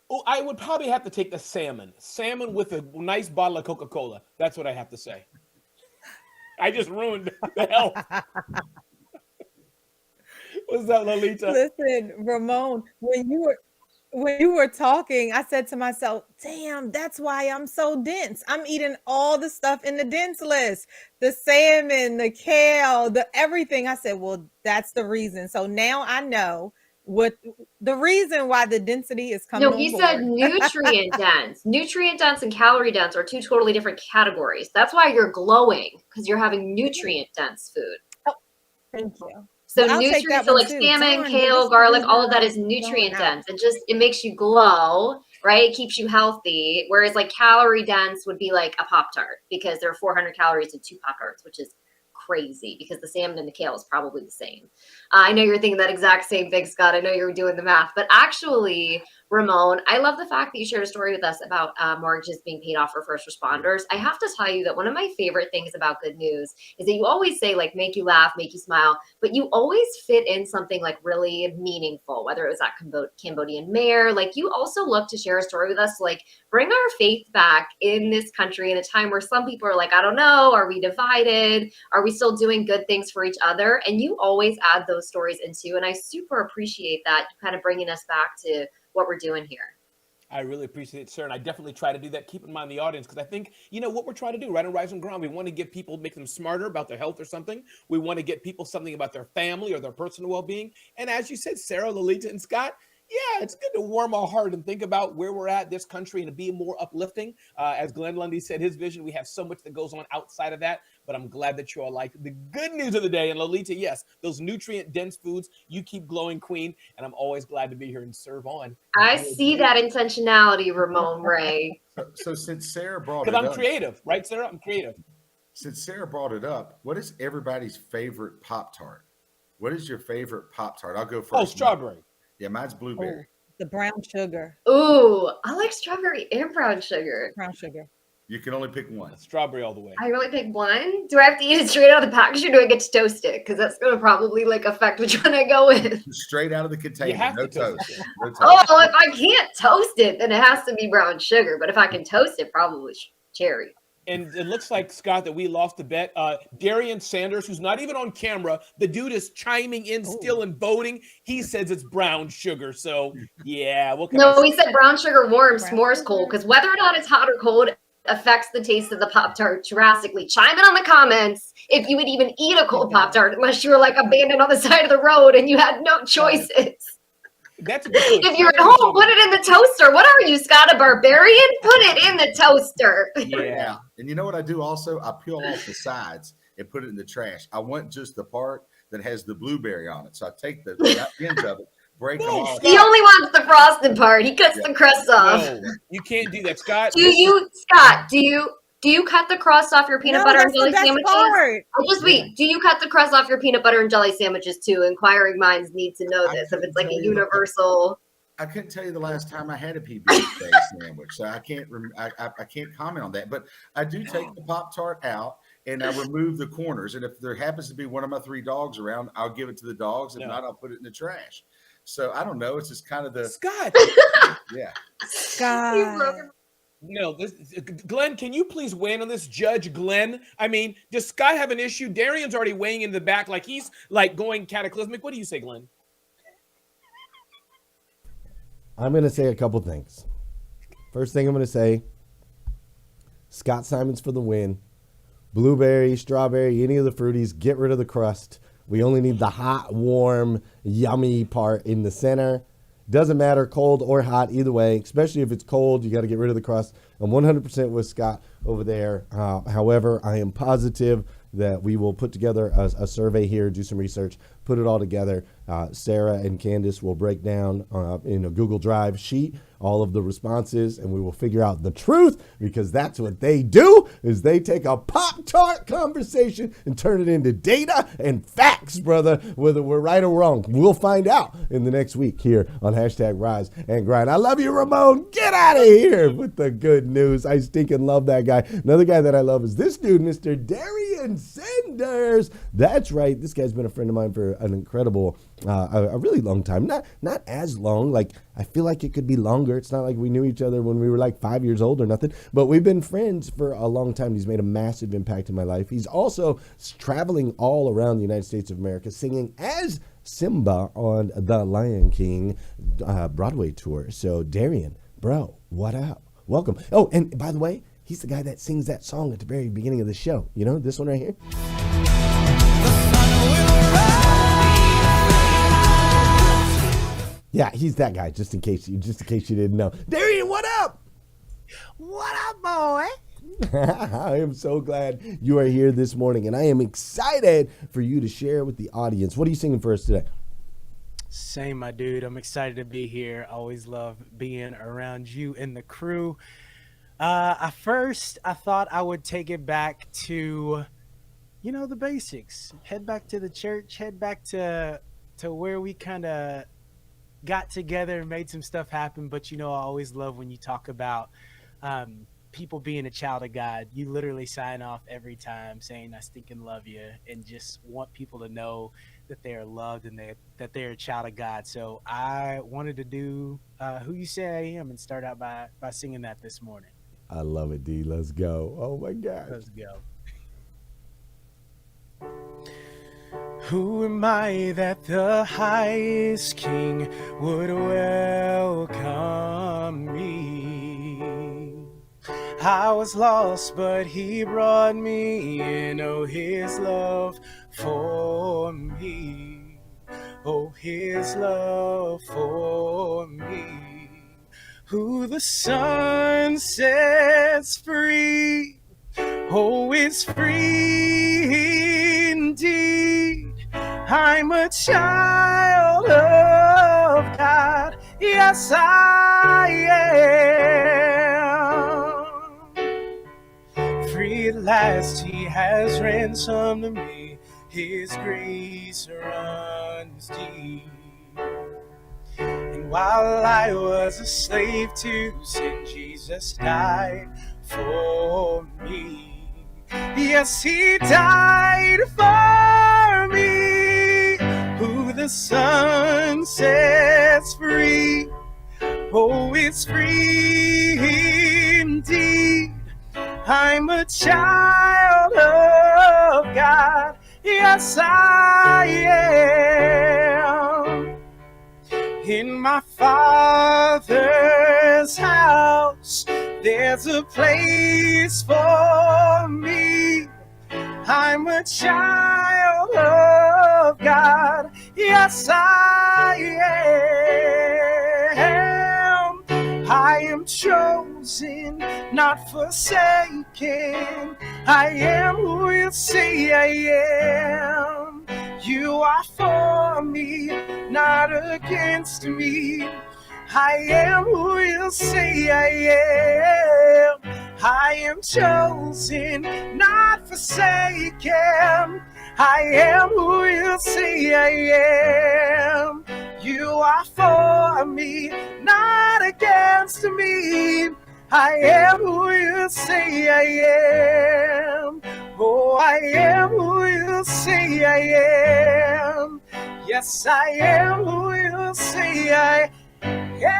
S5: Oh, I would probably have to take the salmon. Salmon with a nice bottle of Coca-Cola. That's what I have to say. I just ruined the health. What's up, Lolita?
S3: Listen, Ramon, when you were talking, I said to myself, damn, that's why I'm so dense. I'm eating all the stuff in the dense list, the salmon, the kale, the everything. I said, well, that's the reason. So now I know what the reason why the density is coming
S4: No,
S3: on
S4: he
S3: board.
S4: said nutrient dense. Nutrient dense and calorie dense are two totally different categories. That's why you're glowing, because you're having nutrient dense food.
S3: Oh, thank you.
S4: So
S3: But I'll take that
S4: nutrients, so
S3: one
S4: like
S3: too.
S4: salmon,
S3: Darn, but this
S4: kale,
S3: is the
S4: garlic,
S3: reason
S4: all of that
S3: why
S4: is
S3: I'm going
S4: nutrient
S3: out.
S4: dense. It makes you glow, right? It keeps you healthy. Whereas like calorie dense would be like a Pop-Tart, because there are 400 calories in 2 Pop-Tarts, which is crazy because the salmon and the kale is probably the same. I know you're thinking that exact same thing, Scott. I know you're doing the math, but actually, Ramon, I love the fact that you shared a story with us about mortgages being paid off for first responders. I have to tell you that one of my favorite things about good news is that you always say like make you laugh, make you smile, but you always fit in something like really meaningful, whether it was that Cambodian mayor. Like you also look to share a story with us to like bring our faith back in this country in a time where some people are like, I don't know, are we divided? Are we still doing good things for each other? And you always add those stories into, and I super appreciate that, kind of bringing us back to what we're doing here.
S5: I really appreciate it, sir. And I definitely try to do that. Keep in mind the audience, because I think, what we're trying to do, right on Rise and Ground, we want to get people, make them smarter about their health or something. We want to get people something about their family or their personal well-being. And as you said, Sarah, Lolita, and Scott, yeah, it's good to warm our heart and think about where we're at, this country, and to be more uplifting. As Glenn Lundy said, his vision, we have so much that goes on outside of that, but I'm glad that you all like the good news of the day. And Lolita, yes, those nutrient-dense foods, you keep glowing, queen, and I'm always glad to be here and serve on.
S4: I see that intentionality, Ramon Ray.
S2: So since Sarah brought it
S5: Because I'm
S2: up,
S5: creative, right, Sarah? I'm creative.
S2: since Sarah brought it up, what is everybody's favorite Pop-Tart? What is your favorite Pop-Tart? I'll go first.
S5: Oh, strawberry.
S2: Yeah, mine's blueberry.
S3: Oh, the brown sugar.
S4: Ooh, I like strawberry and brown sugar.
S3: Brown sugar.
S2: You can only pick one.
S5: Strawberry all the way.
S4: I really pick one. Do I have to eat it straight out of the package, or do I get to toast it? Because that's going to probably like affect which one I go with.
S2: Straight out of the container.
S5: have
S2: No
S5: to toast
S2: toast.
S5: it.
S2: No toast.
S4: Oh, if I can't toast it, then it has to be brown sugar. But if I can toast it, probably cherry.
S5: And it looks like, Scott, that we lost the bet. Darian Sanders, who's not even on camera, the dude is chiming in still and voting. He says it's brown sugar. So, yeah. What can I
S4: No,
S5: say?
S4: we said brown sugar warm,
S3: Brown
S4: s'mores
S3: sugar.
S4: cold. Because whether or not it's hot or cold affects the taste of the Pop-Tart drastically. Chime in on the comments if you would even eat a cold Pop-Tart, unless you were like abandoned on the side of the road and you had no choices.
S5: That's a good one.
S4: If you're at home, put it in the toaster. What are you, Scott, a barbarian? Put it in the toaster.
S5: Yeah.
S2: And you know what I do also? I peel off the sides and put it in the trash. I want just the part that has the blueberry on it. So I take the ends of it, break them off.
S4: He only wants the frosted part. He cuts the crust off.
S5: No, you can't do that, Scott.
S4: Do you cut the crust off your peanut butter and
S3: that's the
S4: jelly
S3: best
S4: sandwiches?
S3: part.
S4: Oh, just wait. Do you cut the crust off your peanut butter and jelly sandwiches too? Inquiring minds need to know this. If it's like a universal.
S2: I couldn't tell you the last time I had a PB sandwich, so I can't. I can't comment on that. But I do take the Pop-Tart out and I remove the corners. And if there happens to be one of my 3 dogs around, I'll give it to the dogs. If not, I'll put it in the trash. So I don't know. It's just kind of the
S5: Scott.
S2: yeah.
S3: God.
S5: No, Glenn, can you please weigh in on this, Judge Glenn? I mean, does Scott have an issue? Darian's already weighing in the back like he's like going cataclysmic. What do you say, Glenn?
S1: I'm going to say a couple things. First thing I'm going to say, Scott Simons for the win. Blueberry, strawberry, any of the fruities, get rid of the crust. We only need the hot, warm, yummy part in the center. Doesn't matter, cold or hot, either way. Especially if it's cold, you got to get rid of the crust. I'm 100% with Scott over there. However, I am positive that we will put together a survey here, do some research, put it all together. Sarah and Candice will break down in a Google Drive sheet all of the responses, and we will figure out the truth, because that's what they do, is they take a Pop-Tart conversation and turn it into data and facts, brother, whether we're right or wrong. We'll find out in the next week here on #Rise and Grind. I love you, Ramon. Get out of here with the good news. I stinking love that guy. Another guy that I love is this dude, Mr. Darian Sanders. That's right. This guy's been a friend of mine for an incredible, a really long time. Not as long. Like, I feel like it could be longer. It's not like we knew each other when we were like 5 years old or nothing, but we've been friends for a long time. He's made a massive impact in my life. He's also traveling all around the United States of America, singing as Simba on the Lion King Broadway tour. So Darian, bro, what up? Welcome. Oh, and by the way, he's the guy that sings that song at the very beginning of the show. You know, this one right here? Yeah, he's that guy, just in case you didn't know. Darian, what up?
S6: What up, boy?
S1: I am so glad you are here this morning, and I am excited for you to share with the audience. What are you singing for us today?
S6: Same, my dude. I'm excited to be here. Always love being around you and the crew. I thought I would take it back to, the basics. Head back to the church. Head back to where we kind of got together and made some stuff happen. But I always love when you talk about people being a child of God. You literally sign off every time saying, "I stinking love you," and just want people to know that they are loved and that they're a child of God. So I wanted to do Who You Say I Am and start out by singing that this morning.
S1: I love it, D. Let's go. Oh, my gosh.
S6: Let's go. Who am I that the highest king would welcome me? I was lost, but he brought me in. Oh, his love for me. Oh, his love for me. Who the sun sets free, oh, it's free indeed. I'm a child of God, yes I am. Free at last, he has ransomed me, his grace runs deep. And while I was a slave to sin, Jesus died for me. Yes, he died for me. Who the Son sets free, oh, it's free indeed. I'm a child of God, yes I am. In my Father's house, there's a place for me. I'm a child of God, yes I am. I am chosen, not forsaken. I am who you say I am. You are for me, not against me. I am who you say I am. I am chosen, not forsaken. I am who you say I am. You are for me, not against me. I am who you say I am. Oh, I am who you say I am. Yes, I am who you say I am.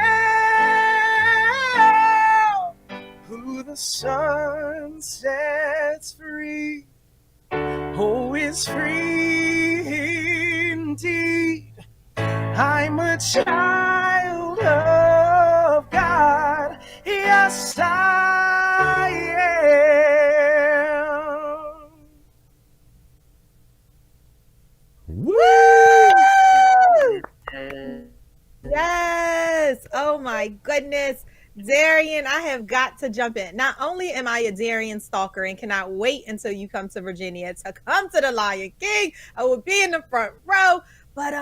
S6: Who the Son sets free, oh, is free indeed. I'm a child of God, yes I am.
S1: Woo!
S3: Yes. Oh my goodness. Darian, I have got to jump in. Not only am I a Darian stalker and cannot wait until you come to Virginia to come to the Lion King, I will be in the front row. But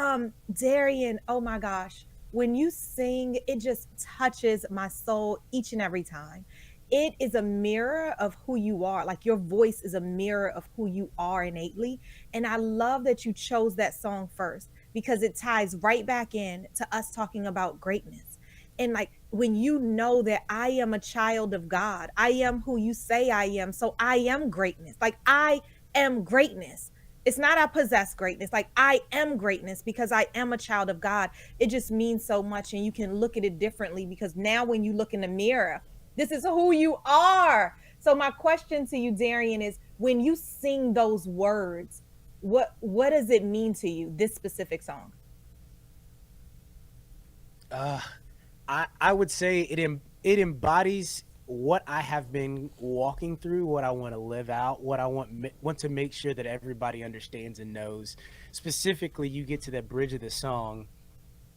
S3: Darian, oh my gosh, when you sing, it just touches my soul each and every time. It is a mirror of who you are. Like, your voice is a mirror of who you are innately. And I love that you chose that song first, because it ties right back in to us talking about greatness. And like, when you know that I am a child of God, I am who you say I am. So I am greatness. Like, I am greatness. It's not I possess greatness. Like I am greatness because I am a child of God. It just means so much, and you can look at it differently because now when you look in the mirror, this is who you are. So my question to you, Darian, is when you sing those words, what does it mean to you, this specific song?
S7: I would say it embodies what I have been walking through, what I want to live out, what I want to make sure that everybody understands and knows. Specifically, you get to that bridge of the song,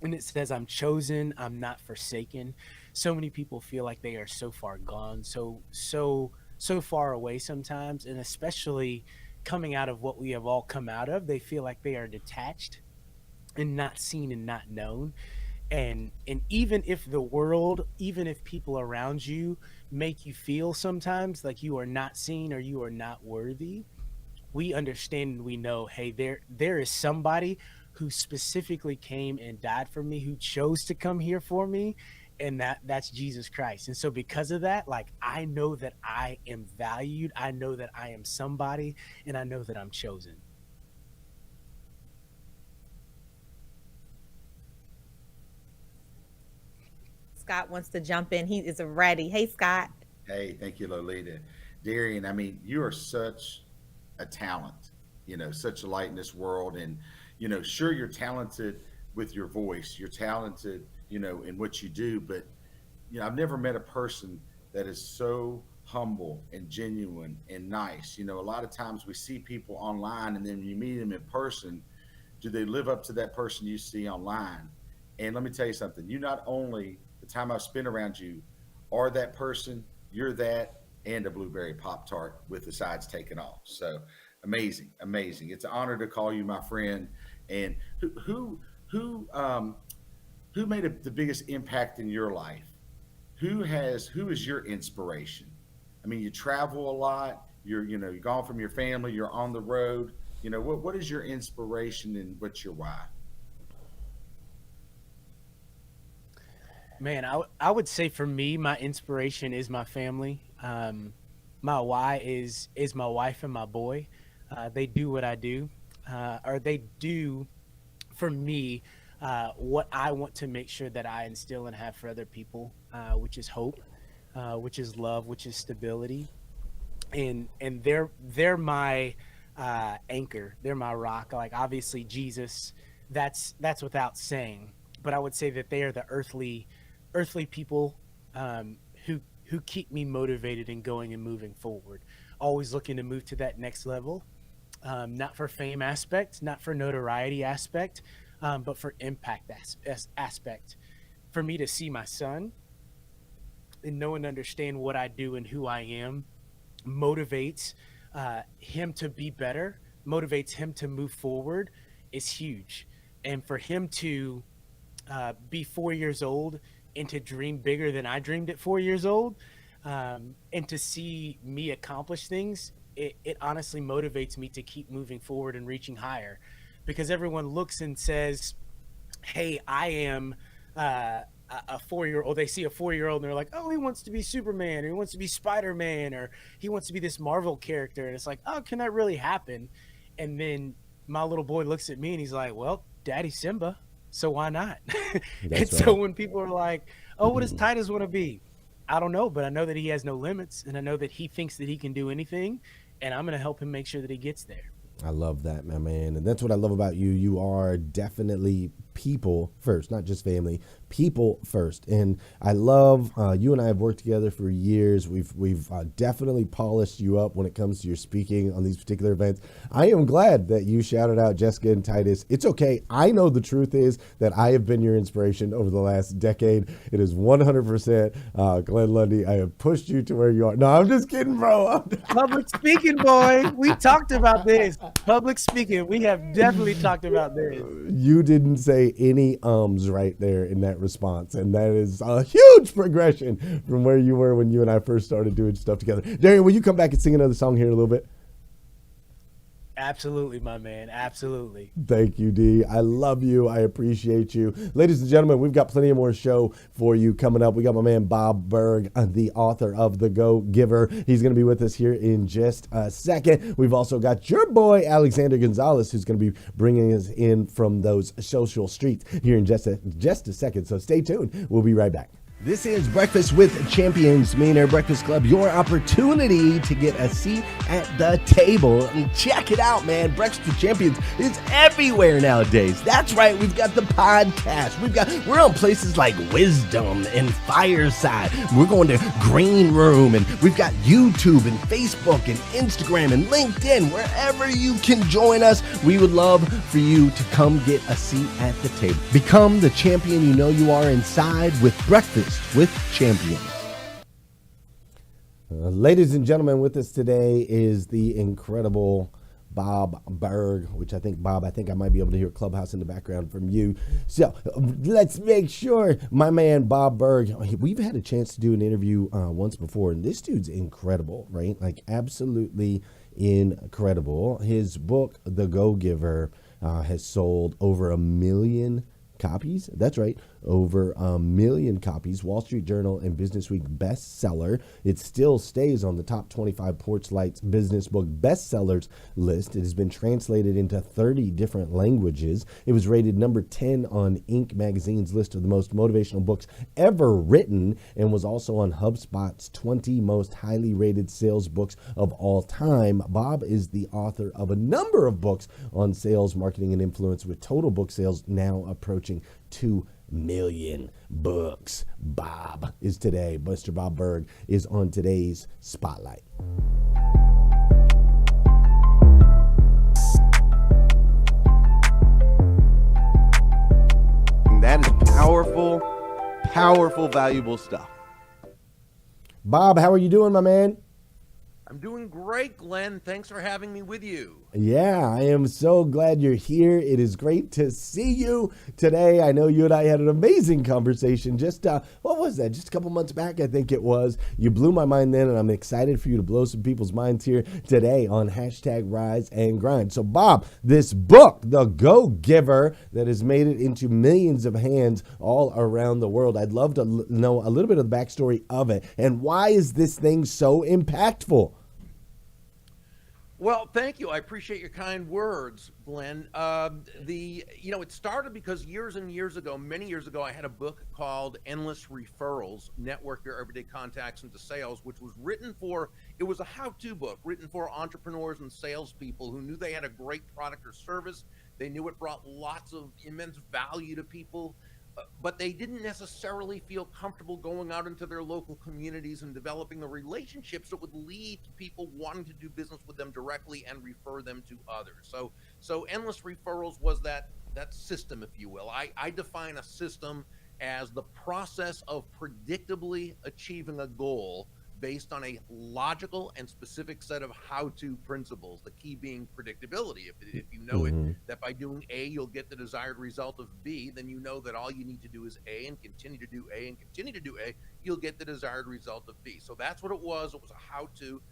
S7: and it says, "I'm chosen, I'm not forsaken." So many people feel like they are so far gone, so far away sometimes, and especially coming out of what we have all come out of, they feel like they are detached and not seen and not known. And even if the world, even if people around you make you feel sometimes like you are not seen or you are not worthy, we understand and we know, hey, there is somebody who specifically came and died for me, who chose to come here for me, and that's Jesus Christ. And so because of that, like, I know that I am valued, I know that I am somebody, and I know that I'm chosen.
S3: Scott wants to jump in. He is ready. Hey, Scott.
S2: Hey, thank you, Lolita. Darian, I mean, you are such a talent, such a light in this world. And, sure, you're talented with your voice, you're talented, in what you do. But, I've never met a person that is so humble and genuine and nice. A lot of times we see people online and then you meet them in person. Do they live up to that person you see online? And let me tell you something, you not only, the time I've spent around you, are that person, you're that, and a blueberry Pop Tart with the sides taken off. So amazing, amazing. It's an honor to call you my friend. And who made the biggest impact in your life? Who is your inspiration? I mean, you travel a lot. You're gone from your family. You're on the road. What is your inspiration and what's your why?
S7: Man, I would say for me, my inspiration is my family. My why is my wife and my boy. They do what I do, or they do for me what I want to make sure that I instill and have for other people, which is hope, which is love, which is stability, and they're my anchor. They're my rock. Like, obviously Jesus, that's without saying. But I would say that they are the earthly people who keep me motivated and going and moving forward, always looking to move to that next level, not for fame aspect, not for notoriety aspect, but for impact aspect. For me to see my son and know and understand what I do and who I am motivates him to be better, motivates him to move forward, is huge. And for him to be 4 years old and to dream bigger than I dreamed at 4 years old, and to see me accomplish things, it honestly motivates me to keep moving forward and reaching higher, because everyone looks and says, hey, I am a 4-year-old. They see a 4-year-old and they're like, oh, he wants to be Superman, or he wants to be Spider-Man, or he wants to be this Marvel character. And it's like, oh, can that really happen? And then my little boy looks at me and he's like, well, Daddy's Simba, so why not? And so when people are like, oh, what does Titus want to be? I don't know, but I know that he has no limits, and I know that he thinks that he can do anything, and I'm going to help him make sure that he gets there.
S1: I love that, my man. And that's what I love about you. You are definitely people first, not just family, people first. And I love, you and I have worked together for years. We've definitely polished you up when it comes to your speaking on these particular events. I am glad that you shouted out Jessica and Titus. It's okay. I know the truth is that I have been your inspiration over the last decade. It is 100% Glenn Lundy. I have pushed you to where you are. No, I'm just kidding, bro.
S7: Public speaking, boy. We talked about this. Public speaking. We have definitely talked about this.
S1: You didn't say any ums right there in that response, and that is a huge progression from where you were when you and I first started doing stuff together. Darian, will you come back and sing another song here in a little bit?
S7: Absolutely, my man. Absolutely.
S1: Thank you, D. I love you. I appreciate you. Ladies and gentlemen, we've got plenty of more show for you coming up. We got my man Bob Burg, the author of The Go Giver. He's going to be with us here in just a second. We've also got your boy, Alexander Gonzalez, who's going to be bringing us in from those social streets here in just a second. So stay tuned. We'll be right back. This is Breakfast with Champions, Millionaire Breakfast Club, your opportunity to get a seat at the table. And check it out, man. Breakfast with Champions is everywhere nowadays. That's right. We've got the podcast. We're on places like Wisdom and Fireside. We're going to Green Room, and we've got YouTube and Facebook and Instagram and LinkedIn. Wherever you can join us, we would love for you to come get a seat at the table. Become the champion you know you are inside with Breakfast with Champions. Ladies and gentlemen, with us today is the incredible Bob Burg, which I think I might be able to hear Clubhouse in the background from you. So let's make sure my man Bob Burg, we've had a chance to do an interview once before, and this dude's incredible, right? Like absolutely incredible. His book, The Go Giver, has sold over 1 million copies. That's right, over 1 million copies. Wall Street Journal and Business Week bestseller. It still stays on the top 25 Porchlight's business book bestsellers list. It has been translated into 30 different languages. It was rated number 10 on Inc. magazine's list of the most motivational books ever written, and was also on HubSpot's 20 most highly rated sales books of all time. Bob is the author of a number of books on sales, marketing, and influence, with total book sales now approaching 2 million books. Mr. Bob Burg is on today's Spotlight.
S8: That is powerful, valuable stuff.
S1: Bob, how are you doing, my man?
S9: I'm doing great, Glenn. Thanks for having me with you.
S1: Yeah, I am so glad you're here. It is great to see you today. I know you and I had an amazing conversation just, what was that? Just a couple months back, I think it was. You blew my mind then, and I'm excited for you to blow some people's minds here today on #Rise and Grind. So, Bob, this book, The Go Giver, that has made it into millions of hands all around the world. I'd love to know a little bit of the backstory of it. And why is this thing so impactful?
S9: Well, thank you. I appreciate your kind words, Glenn. It started because years and years ago, many years ago, I had a book called Endless Referrals, Network Your Everyday Contacts into Sales, which was it was a how-to book written for entrepreneurs and salespeople who knew they had a great product or service. They knew it brought lots of immense value to people, but they didn't necessarily feel comfortable going out into their local communities and developing the relationships that would lead to people wanting to do business with them directly and refer them to others. So Endless Referrals was that system, if you will. I define a system as the process of predictably achieving a goal based on a logical and specific set of how-to principles, the key being predictability. If you know it, that by doing A, you'll get the desired result of B, then you know that all you need to do is A and continue to do A and continue to do A, you'll get the desired result of B. So that's what it was. It was a how-to.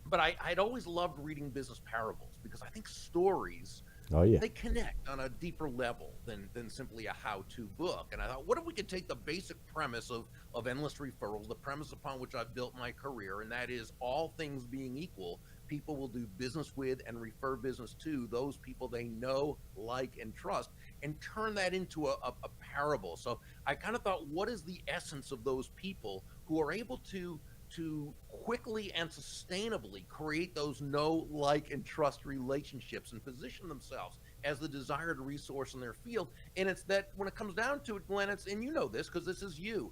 S9: But I'd always loved reading business parables because I think stories, they connect on a deeper level than simply a how-to book. And I thought, what if we could take the basic premise of Endless Referrals, the premise upon which I've built my career, and that is all things being equal, people will do business with and refer business to those people they know, like, and trust, and turn that into a parable. So I kind of thought, what is the essence of those people who are able to quickly and sustainably create those know, like, and trust relationships and position themselves as the desired resource in their field? And it's that when it comes down to it, Glenn, and you know this because this is you,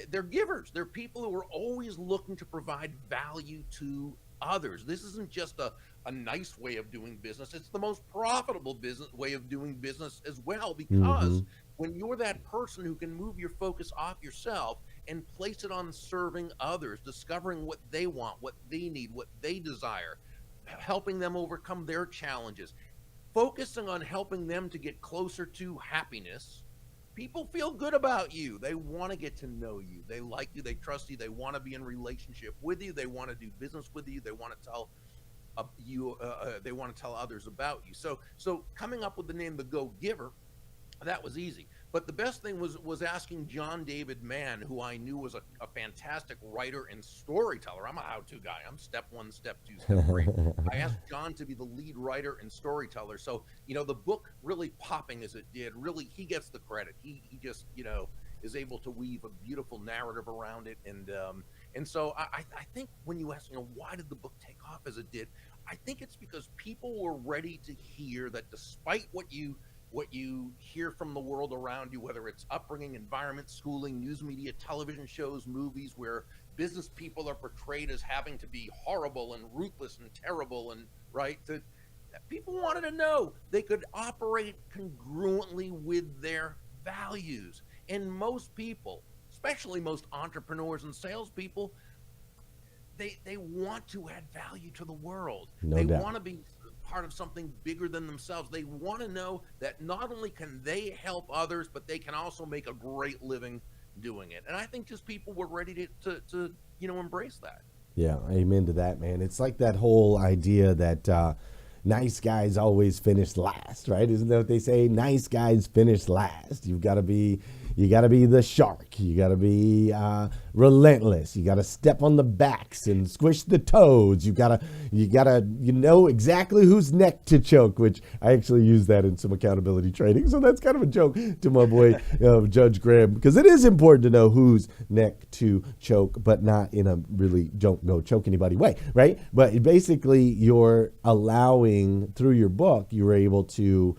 S9: they're givers. They're people who are always looking to provide value to others. This isn't just a nice way of doing business. It's the most profitable way of doing business as well, because when you're that person who can move your focus off yourself and place it on serving others, discovering what they want, what they need, what they desire, helping them overcome their challenges, focusing on helping them to get closer to happiness, people feel good about you. They want to get to know you. They like you. They trust you. They want to be in relationship with you. They want to do business with you. They want to tell they want to tell others about you. So coming up with the name The Go Giver, that was easy. But the best thing was asking John David Mann, who I knew was a fantastic writer and storyteller. I'm a how-to guy. I'm step 1, step 2, step 3. I asked John to be the lead writer and storyteller. So, the book really popping as it did, really, he gets the credit. He just, is able to weave a beautiful narrative around it. And so I think when you ask, why did the book take off as it did? I think it's because people were ready to hear that despite what you hear from the world around you, whether it's upbringing, environment, schooling, news media, television shows, movies, where business people are portrayed as having to be horrible and ruthless and terrible, and people wanted to know they could operate congruently with their values. And most people, especially most entrepreneurs and salespeople, they want to add value to the world. They want to be part of something bigger than themselves. They want to know that not only can they help others, but they can also make a great living doing it. And I think just people were ready to embrace that.
S1: Yeah, amen to that, man. It's like that whole idea that nice guys always finish last, right? Isn't that what they say? Nice guys finish last. You got to be the shark. You got to be relentless. You got to step on the backs and squish the toes. You gotta know exactly whose neck to choke, which I actually use that in some accountability training. So that's kind of a joke to my boy Judge Graham, because it is important to know whose neck to choke, but not in a really don't go choke anybody way, right? But basically, you're allowing, through your book, you were able to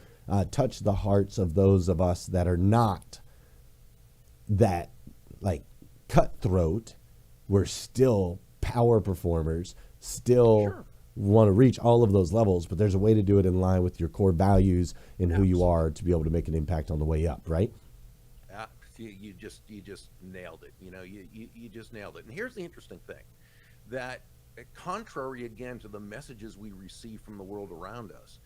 S1: touch the hearts of those of us that are not that cutthroat. We're still power performers, still want to reach all of those levels, but there's a way to do it in line with your core values and who you are to be able to make an impact on the way up, right?
S9: You just nailed it. You just nailed it. And here's the interesting thing, that contrary again to the messages we receive from the world around us,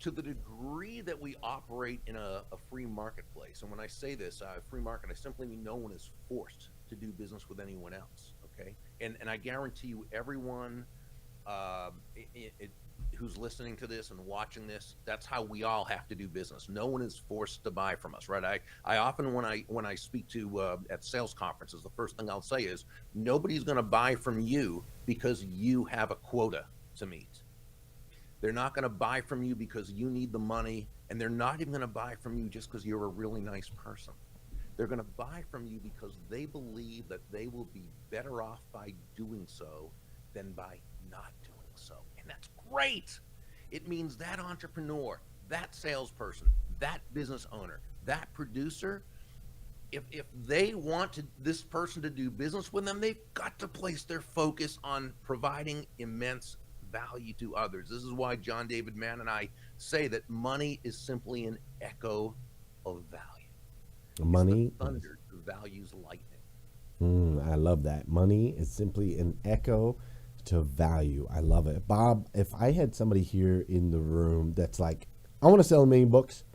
S9: to the degree that we operate in a free marketplace, and when I say this, free market, I simply mean no one is forced to do business with anyone else, okay? And I guarantee you, everyone who's listening to this and watching this, that's how we all have to do business. No one is forced to buy from us, right? I often, when I speak to at sales conferences, the first thing I'll say is, nobody's going to buy from you because you have a quota to meet. They're not going to buy from you because you need the money, and they're not even going to buy from you just because you're a really nice person. They're going to buy from you because they believe that they will be better off by doing so than by not doing so. And that's great. It means that entrepreneur, that salesperson, that business owner, that producer, if they want this person to do business with them, they've got to place their focus on providing immense value to others. This is why John David Mann and I say that money is simply an echo of value.
S1: Money,
S9: it's the thunder to value's lightning.
S1: I love that. Money is simply an echo to value. I love it. Bob, if I had somebody here in the room that's like, I want to sell 1 million books.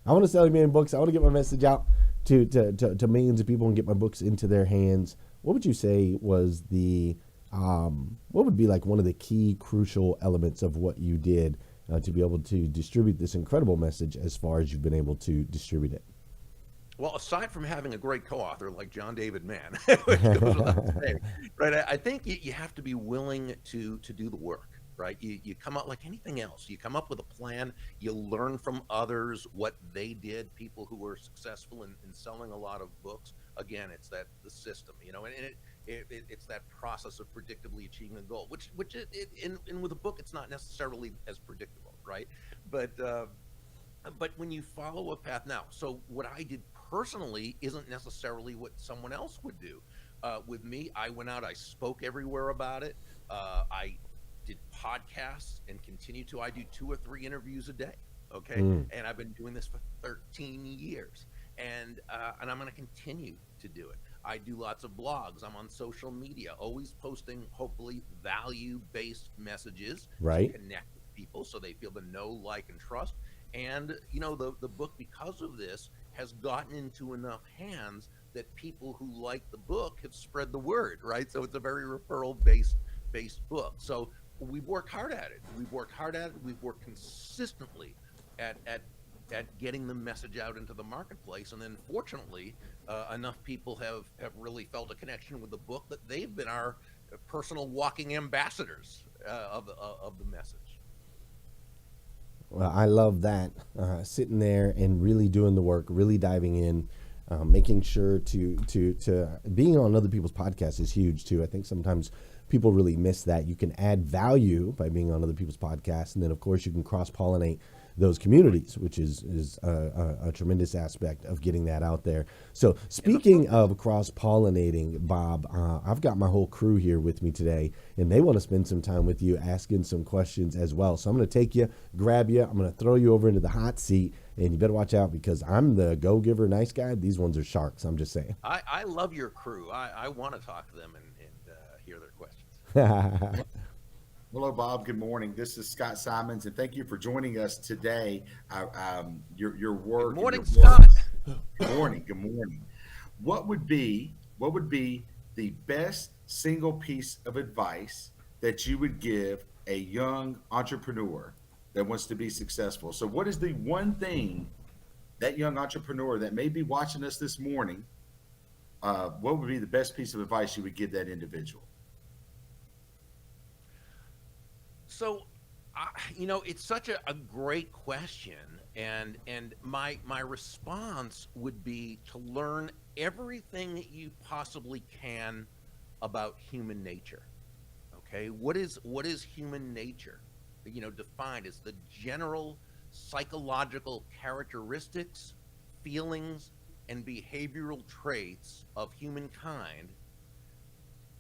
S1: I want to sell 1 million books. I want to get my message out to millions of people and get my books into their hands. What would you say was what would be like one of the key crucial elements of what you did to be able to distribute this incredible message as far as you've been able to distribute it?
S9: Well, aside from having a great co-author like John David Mann, which goes without saying, right? I think you have to be willing to do the work, right? You come up like anything else. You come up with a plan. You learn from others what they did, people who were successful in selling a lot of books. Again, it's the system, and it's that process of predictably achieving a goal, which in with a book, it's not necessarily as predictable, right? But when you follow a path now, so what I did personally isn't necessarily what someone else would do. With me, I went out, I spoke everywhere about it. I did podcasts and continue to. I do 2 or 3 interviews a day, okay? And I've been doing this for 13 years, and I'm going to continue to do it. I do lots of blogs. I'm on social media, always posting, hopefully, value-based messages to connect with people so they feel the know, like, and trust. And, the book, because of this, has gotten into enough hands that people who like the book have spread the word, right? So it's a very referral-based book. So we've worked hard at it. We've worked hard at it. We've worked consistently at getting the message out into the marketplace. And then, fortunately, enough people have really felt a connection with the book that they've been our personal walking ambassadors of the message.
S1: Well, I love that. Sitting there and really doing the work, really diving in, making sure to being on other people's podcasts is huge too. I think sometimes people really miss that. You can add value by being on other people's podcasts, and then of course you can cross pollinate those communities, which is a tremendous aspect of getting that out there. So speaking of cross-pollinating, Bob, I've got my whole crew here with me today, and they want to spend some time with you asking some questions as well. So I'm going to take you, grab you, I'm going to throw you over into the hot seat, and you better watch out because I'm the go-giver nice guy. These ones are sharks, I'm just saying.
S9: I love your crew. I want to talk to them and hear their questions.
S2: Hello, Bob. Good morning. This is Scott Simons, and thank you for joining us today. Your work.
S9: Good morning,
S2: your
S9: Scott.
S2: Good morning. Good morning. What would be the best single piece of advice that you would give a young entrepreneur that wants to be successful? So, what is the one thing that young entrepreneur that may be watching us this morning? What would be the best piece of advice you would give that individual?
S9: So, it's such a great question, and my response would be to learn everything that you possibly can about human nature. Okay, what is human nature? Defined as the general psychological characteristics, feelings, and behavioral traits of humankind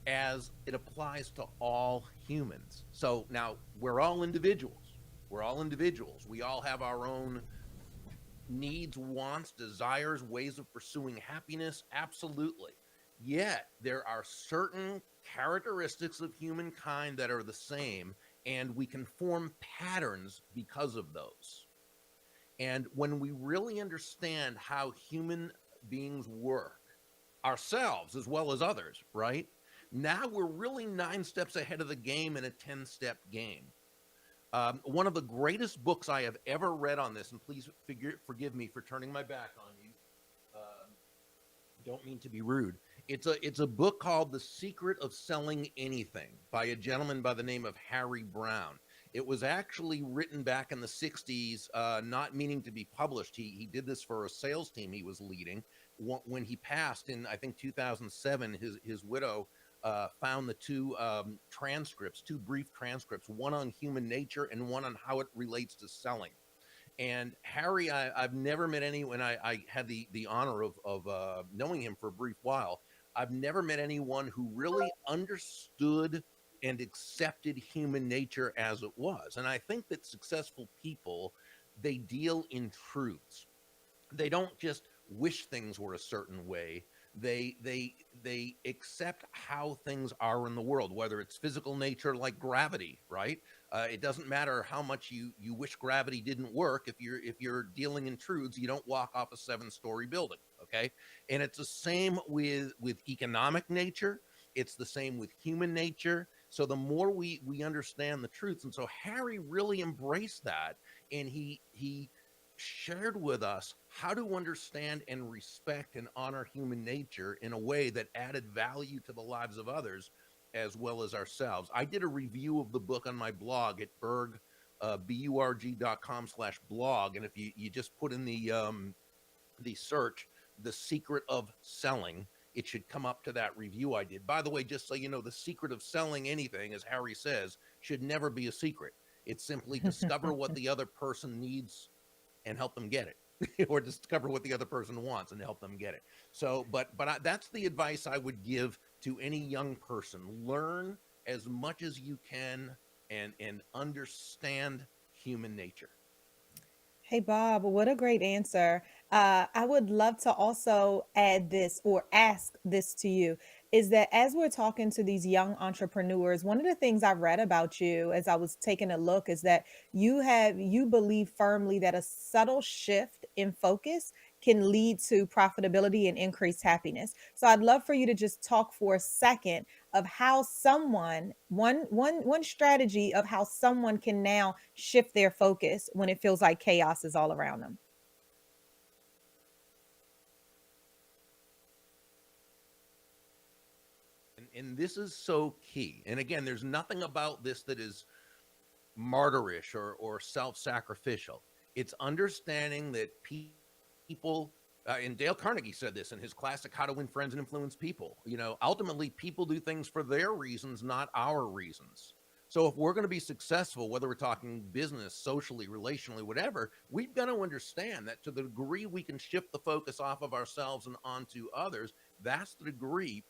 S9: as it applies to all humans. So now we're all individuals. We all have our own needs, wants, desires, ways of pursuing happiness. Absolutely. Yet there are certain characteristics of humankind that are the same, and we can form patterns because of those. And when we really understand how human beings work, ourselves as well as others, right? Now we're really 9 steps ahead of the game in a 10-step game. One of the greatest books I have ever read on this, and please forgive me for turning my back on you. Don't mean to be rude. It's a book called The Secret of Selling Anything by a gentleman by the name of Harry Brown. It was actually written back in the 60s, not meaning to be published. He did this for a sales team he was leading. When he passed in, I think, 2007, his widow found the two brief transcripts, one on human nature and one on how it relates to selling. And Harry, I've never met anyone. I had the honor of knowing him for a brief while. I've never met anyone who really understood and accepted human nature as it was. And I think that successful people, they deal in truths. They don't just wish things were a certain way. They accept how things are in the world, whether it's physical nature like gravity, right? It doesn't matter how much you wish gravity didn't work. If you're dealing in truths, you don't walk off a 7-story building, okay? And it's the same with economic nature. It's the same with human nature. So the more we understand the truths, and so Harry really embraced that, and he shared with us how to understand and respect and honor human nature in a way that added value to the lives of others as well as ourselves. I did a review of the book on my blog at Burg, burg.com/blog. And if you just put in the search, The Secret of Selling, it should come up to that review I did. By the way, just so you know, the secret of selling anything, as Harry says, should never be a secret. It's simply discover what the other person needs and help them get it, or discover what the other person wants and help them get it. So, but that's the advice I would give to any young person. Learn as much as you can and understand human nature.
S3: Hey, Bob, what a great answer. I would love to also add this or ask this to you is that as we're talking to these young entrepreneurs, one of the things I read about you as I was taking a look is that you believe firmly that a subtle shift in focus can lead to profitability and increased happiness. So I'd love for you to just talk for a second of how one strategy of how someone can now shift their focus when it feels like chaos is all around them.
S9: And this is so key. And again, there's nothing about this that is martyrish or self-sacrificial. It's understanding that people, and Dale Carnegie said this in his classic How to Win Friends and Influence People, ultimately people do things for their reasons, not our reasons. So if we're going to be successful, whether we're talking business, socially, relationally, whatever, we've got to understand that to the degree we can shift the focus off of ourselves and onto others, that's the degree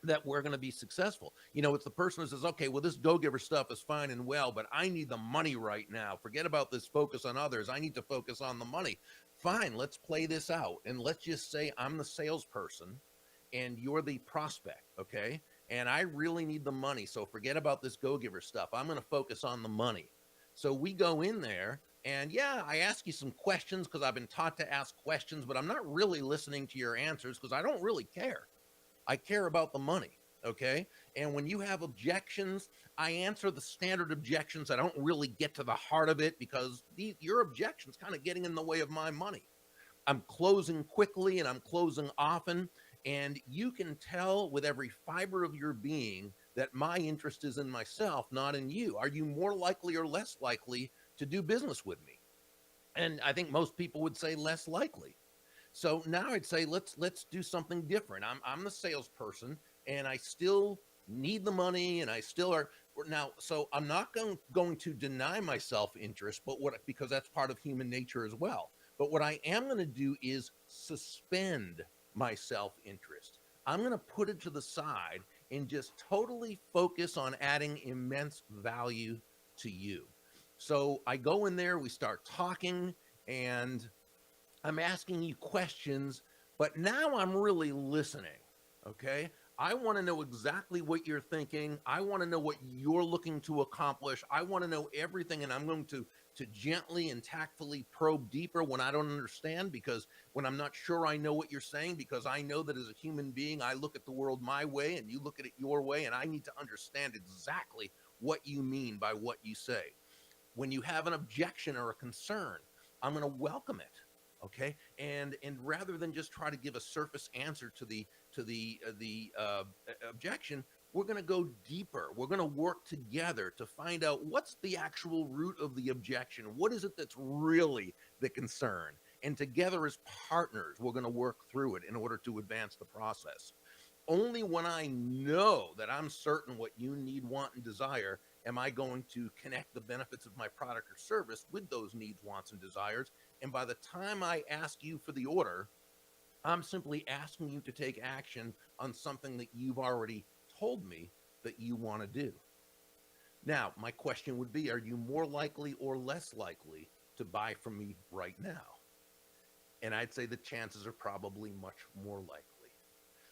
S9: that we're going to be successful. It's the person who says, okay, well, this go-giver stuff is fine and well, but I need the money right now. Forget about this focus on others. I need to focus on the money. Fine, let's play this out. And let's just say I'm the salesperson and you're the prospect, okay? And I really need the money. So forget about this go-giver stuff. I'm going to focus on the money. So we go in there and yeah, I ask you some questions because I've been taught to ask questions, but I'm not really listening to your answers because I don't really care. I care about the money, okay? And when you have objections, I answer the standard objections. I don't really get to the heart of it because your objection's kind of getting in the way of my money. I'm closing quickly and I'm closing often, and you can tell with every fiber of your being that my interest is in myself, not in you. Are you more likely or less likely to do business with me? And I think most people would say less likely. So now I'd say let's do something different. I'm the salesperson and I still need the money and I still are now. So I'm not going to deny my self-interest, but because that's part of human nature as well. But what I am going to do is suspend my self-interest. I'm going to put it to the side and just totally focus on adding immense value to you. So I go in there, we start talking, and I'm asking you questions, but now I'm really listening, okay? I want to know exactly what you're thinking. I want to know what you're looking to accomplish. I want to know everything, and I'm going to gently and tactfully probe deeper when I don't understand, because when I'm not sure I know what you're saying, because I know that as a human being, I look at the world my way and you look at it your way, and I need to understand exactly what you mean by what you say. When you have an objection or a concern, I'm going to welcome it. Okay, and rather than just try to give a surface answer to the objection, we're going to go deeper. We're going to work together to find out what's the actual root of the objection. What is it that's really the concern? And together as partners, we're going to work through it in order to advance the process. Only when I know that I'm certain what you need, want, and desire am I going to connect the benefits of my product or service with those needs, wants, and desires. And by the time I ask you for the order, I'm simply asking you to take action on something that you've already told me that you want to do. Now, my question would be, are you more likely or less likely to buy from me right now? And I'd say the chances are probably much more likely.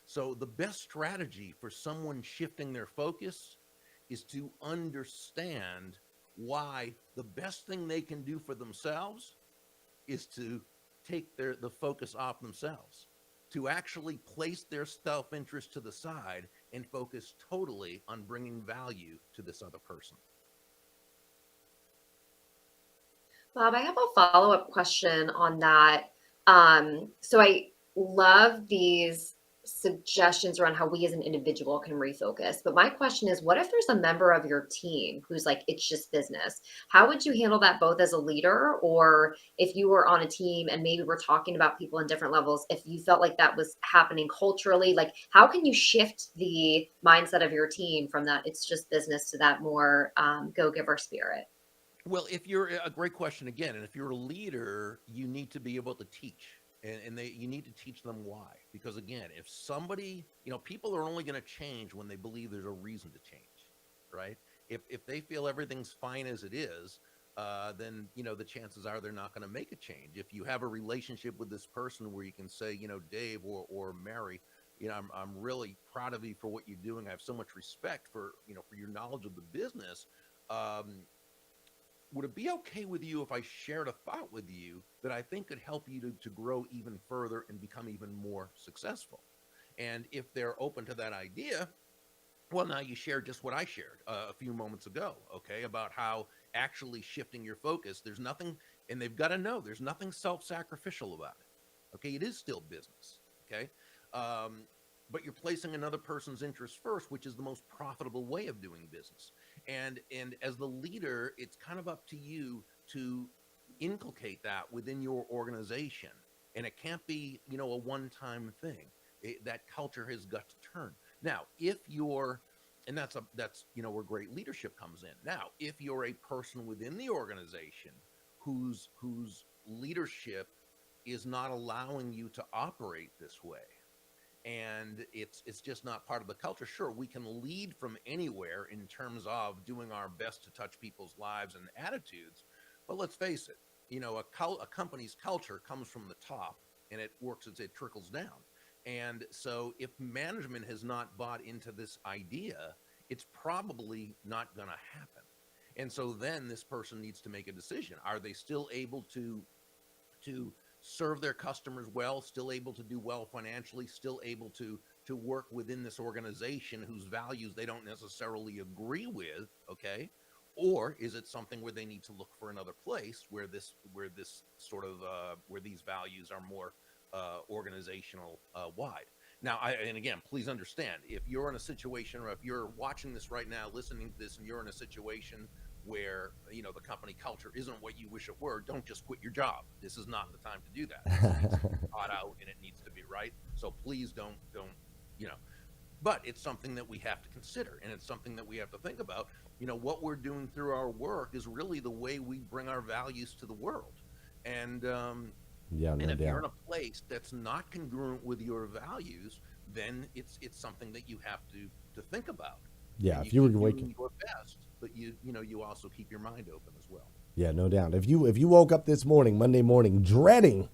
S9: So the best strategy for someone shifting their focus is to understand why the best thing they can do for themselves is to take the focus off themselves, to actually place their self-interest to the side and focus totally on bringing value to this other person.
S4: Bob, I have a follow-up question on that. So I love these suggestions around how we as an individual can refocus. But my question is, what if there's a member of your team who's like, it's just business? How would you handle that both as a leader, or if you were on a team and maybe we're talking about people in different levels, if you felt like that was happening culturally, like how can you shift the mindset of your team from that it's just business to that more go-giver spirit?
S9: Well, if you're a great question again, and if you're a leader, you need to be able to teach. And you need to teach them why. Because again, if somebody, people are only going to change when they believe there's a reason to change, right? If they feel everything's fine as it is, then, the chances are they're not going to make a change. If you have a relationship with this person where you can say, Dave or Mary, I'm really proud of you for what you're doing. I have so much respect for your knowledge of the business. Would it be okay with you if I shared a thought with you that I think could help you to grow even further and become even more successful? And if they're open to that idea, Well, now you shared just what I shared a few moments ago, okay, about how actually shifting your focus, there's nothing, and they've got to know there's nothing self-sacrificial about it. Okay, it is still business. Okay, but you're placing another person's interest first, which is the most profitable way of doing business. And as the leader, it's kind of up to you to inculcate that within your organization, and it can't be, you know, a one-time thing. That culture has got to turn. Now, if you're, and that's you know, where great leadership comes in. Now, if you're a person within the organization whose leadership is not allowing you to operate this way, and it's just not part of the culture, sure, we can lead from anywhere in terms of doing our best to touch people's lives and attitudes, but let's face it, you know, a company's culture comes from the top, and it works as it trickles down. And so if management has not bought into this idea, it's probably not going to happen. And so then this person needs to make a decision. Are they still able to serve their customers well, still able to do well financially, still able to work within this organization whose values they don't necessarily agree with, okay? Or is it something where they need to look for another place where this sort of where these values are more organizational wide. Now, and again, please understand, if you're in a situation, or if you're watching this right now, listening to this, and you're in a situation where, you know, the company culture isn't what you wish it were, don't just quit your job. This is not the time to do that. It needs to be thought out, and it needs to be right. So please don't, you know, but it's something that we have to consider, and it's something that we have to think about. You know, what we're doing through our work is really the way we bring our values to the world. And,
S1: yeah, no
S9: and if
S1: doubt.
S9: you're in a place that's not congruent with your values, then it's something that you have to think about.
S1: Yeah,
S9: and
S1: if you were
S9: keep
S1: waking
S9: doing your best, but you also keep your mind open as well.
S1: Yeah, no doubt. If you woke up this morning, Monday morning, dreading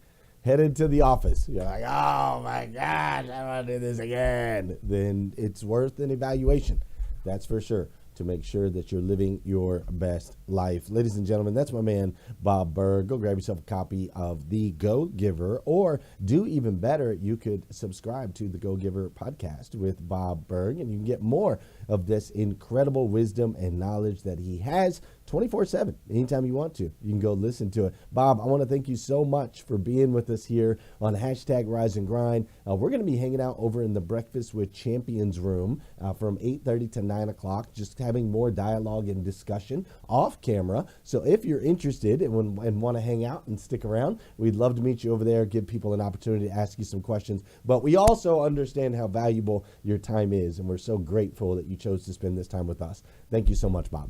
S1: headed to the office, you're like, oh my gosh, I want to do this again, then it's worth an evaluation. That's for sure, to make sure that you're living your best life. Ladies and gentlemen, that's my man, Bob Burg. Go grab yourself a copy of The Go Giver, or do even better, you could subscribe to the Go Giver podcast with Bob Burg, and you can get more of this incredible wisdom and knowledge that he has 24/7. Anytime you want to, you can go listen to it. Bob, I want to thank you so much for being with us here on hashtag Rise and Grind. We're going to be hanging out over in the Breakfast with Champions room from 8:30 to 9 o'clock, just having more dialogue and discussion off camera. So if you're interested and want to hang out and stick around, we'd love to meet you over there, give people an opportunity to ask you some questions. But we also understand how valuable your time is, and we're so grateful that you chose to spend this time with us. Thank you so much, Bob.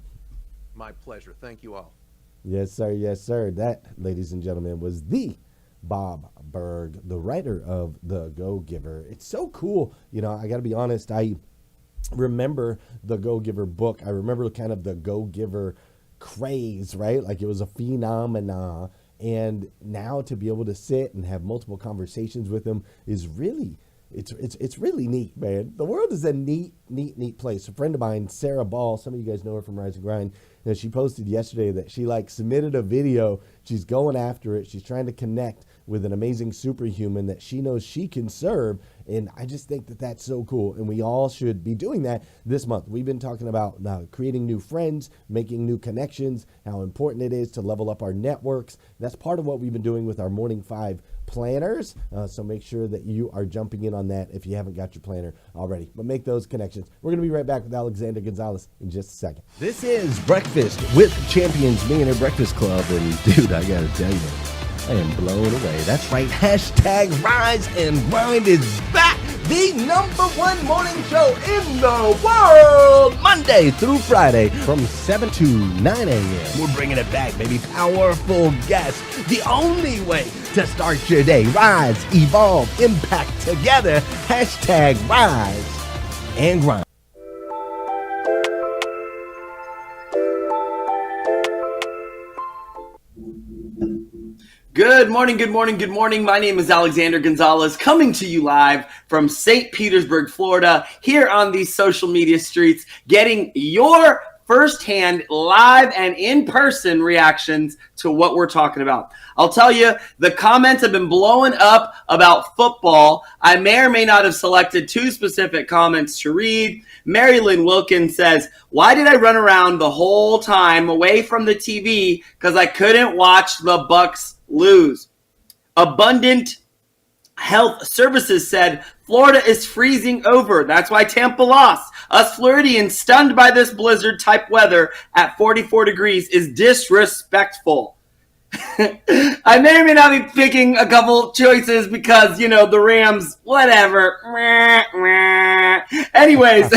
S9: My pleasure. Thank you all.
S1: Yes, sir. Yes, sir. That, ladies and gentlemen, was the Bob Burg, the writer of The Go Giver. It's so cool. You know, I got to be honest. I remember the Go Giver book. I remember kind of the Go Giver craze, right? Like it was a phenomena. And now to be able to sit and have multiple conversations with him is really, it's really neat, man. The world is a neat place. A friend of mine, Sara Ball, some of you guys know her from Rise and Grind, you know, she posted yesterday that she submitted a video. She's going after it. She's trying to connect with an amazing superhuman that she knows she can serve. And I just think that that's so cool. And we all should be doing that this month. We've been talking about creating new friends, making new connections, how important it is to level up our networks. That's part of what we've been doing with our Morning 5 planners. So make sure that you are jumping in on that if you haven't got your planner already. But make those connections. We're going to be right back with Alexander Gonzalez in just a second. This is Breakfast with Champions Millionaire Breakfast Club. And dude, I got to tell you, I am blown away. That's right. Hashtag Rise and Grind is back. The #1 morning show in the world. Monday through Friday from 7 to 9 a.m. We're bringing it back, baby. Powerful guests. The only way to start your day. Rise, evolve, impact together. Hashtag Rise and Grind.
S10: Good morning, good morning, good morning. My name is Alexander Gonzalez, coming to you live from St. Petersburg, Florida, here on these social media streets, getting your firsthand, live and in-person reactions to what we're talking about. I'll tell you, the comments have been blowing up about football. I may or may not have selected 2 specific comments to read. Mary Lynn Wilkins says, why did I run around the whole time away from the TV? Because I couldn't watch the Bucks lose. Abundant Health Services said, Florida is freezing over. That's why Tampa lost. Us Floridians stunned by this blizzard type weather at 44 degrees is disrespectful. I may or may not be picking a couple choices because, the Rams, whatever. Anyways,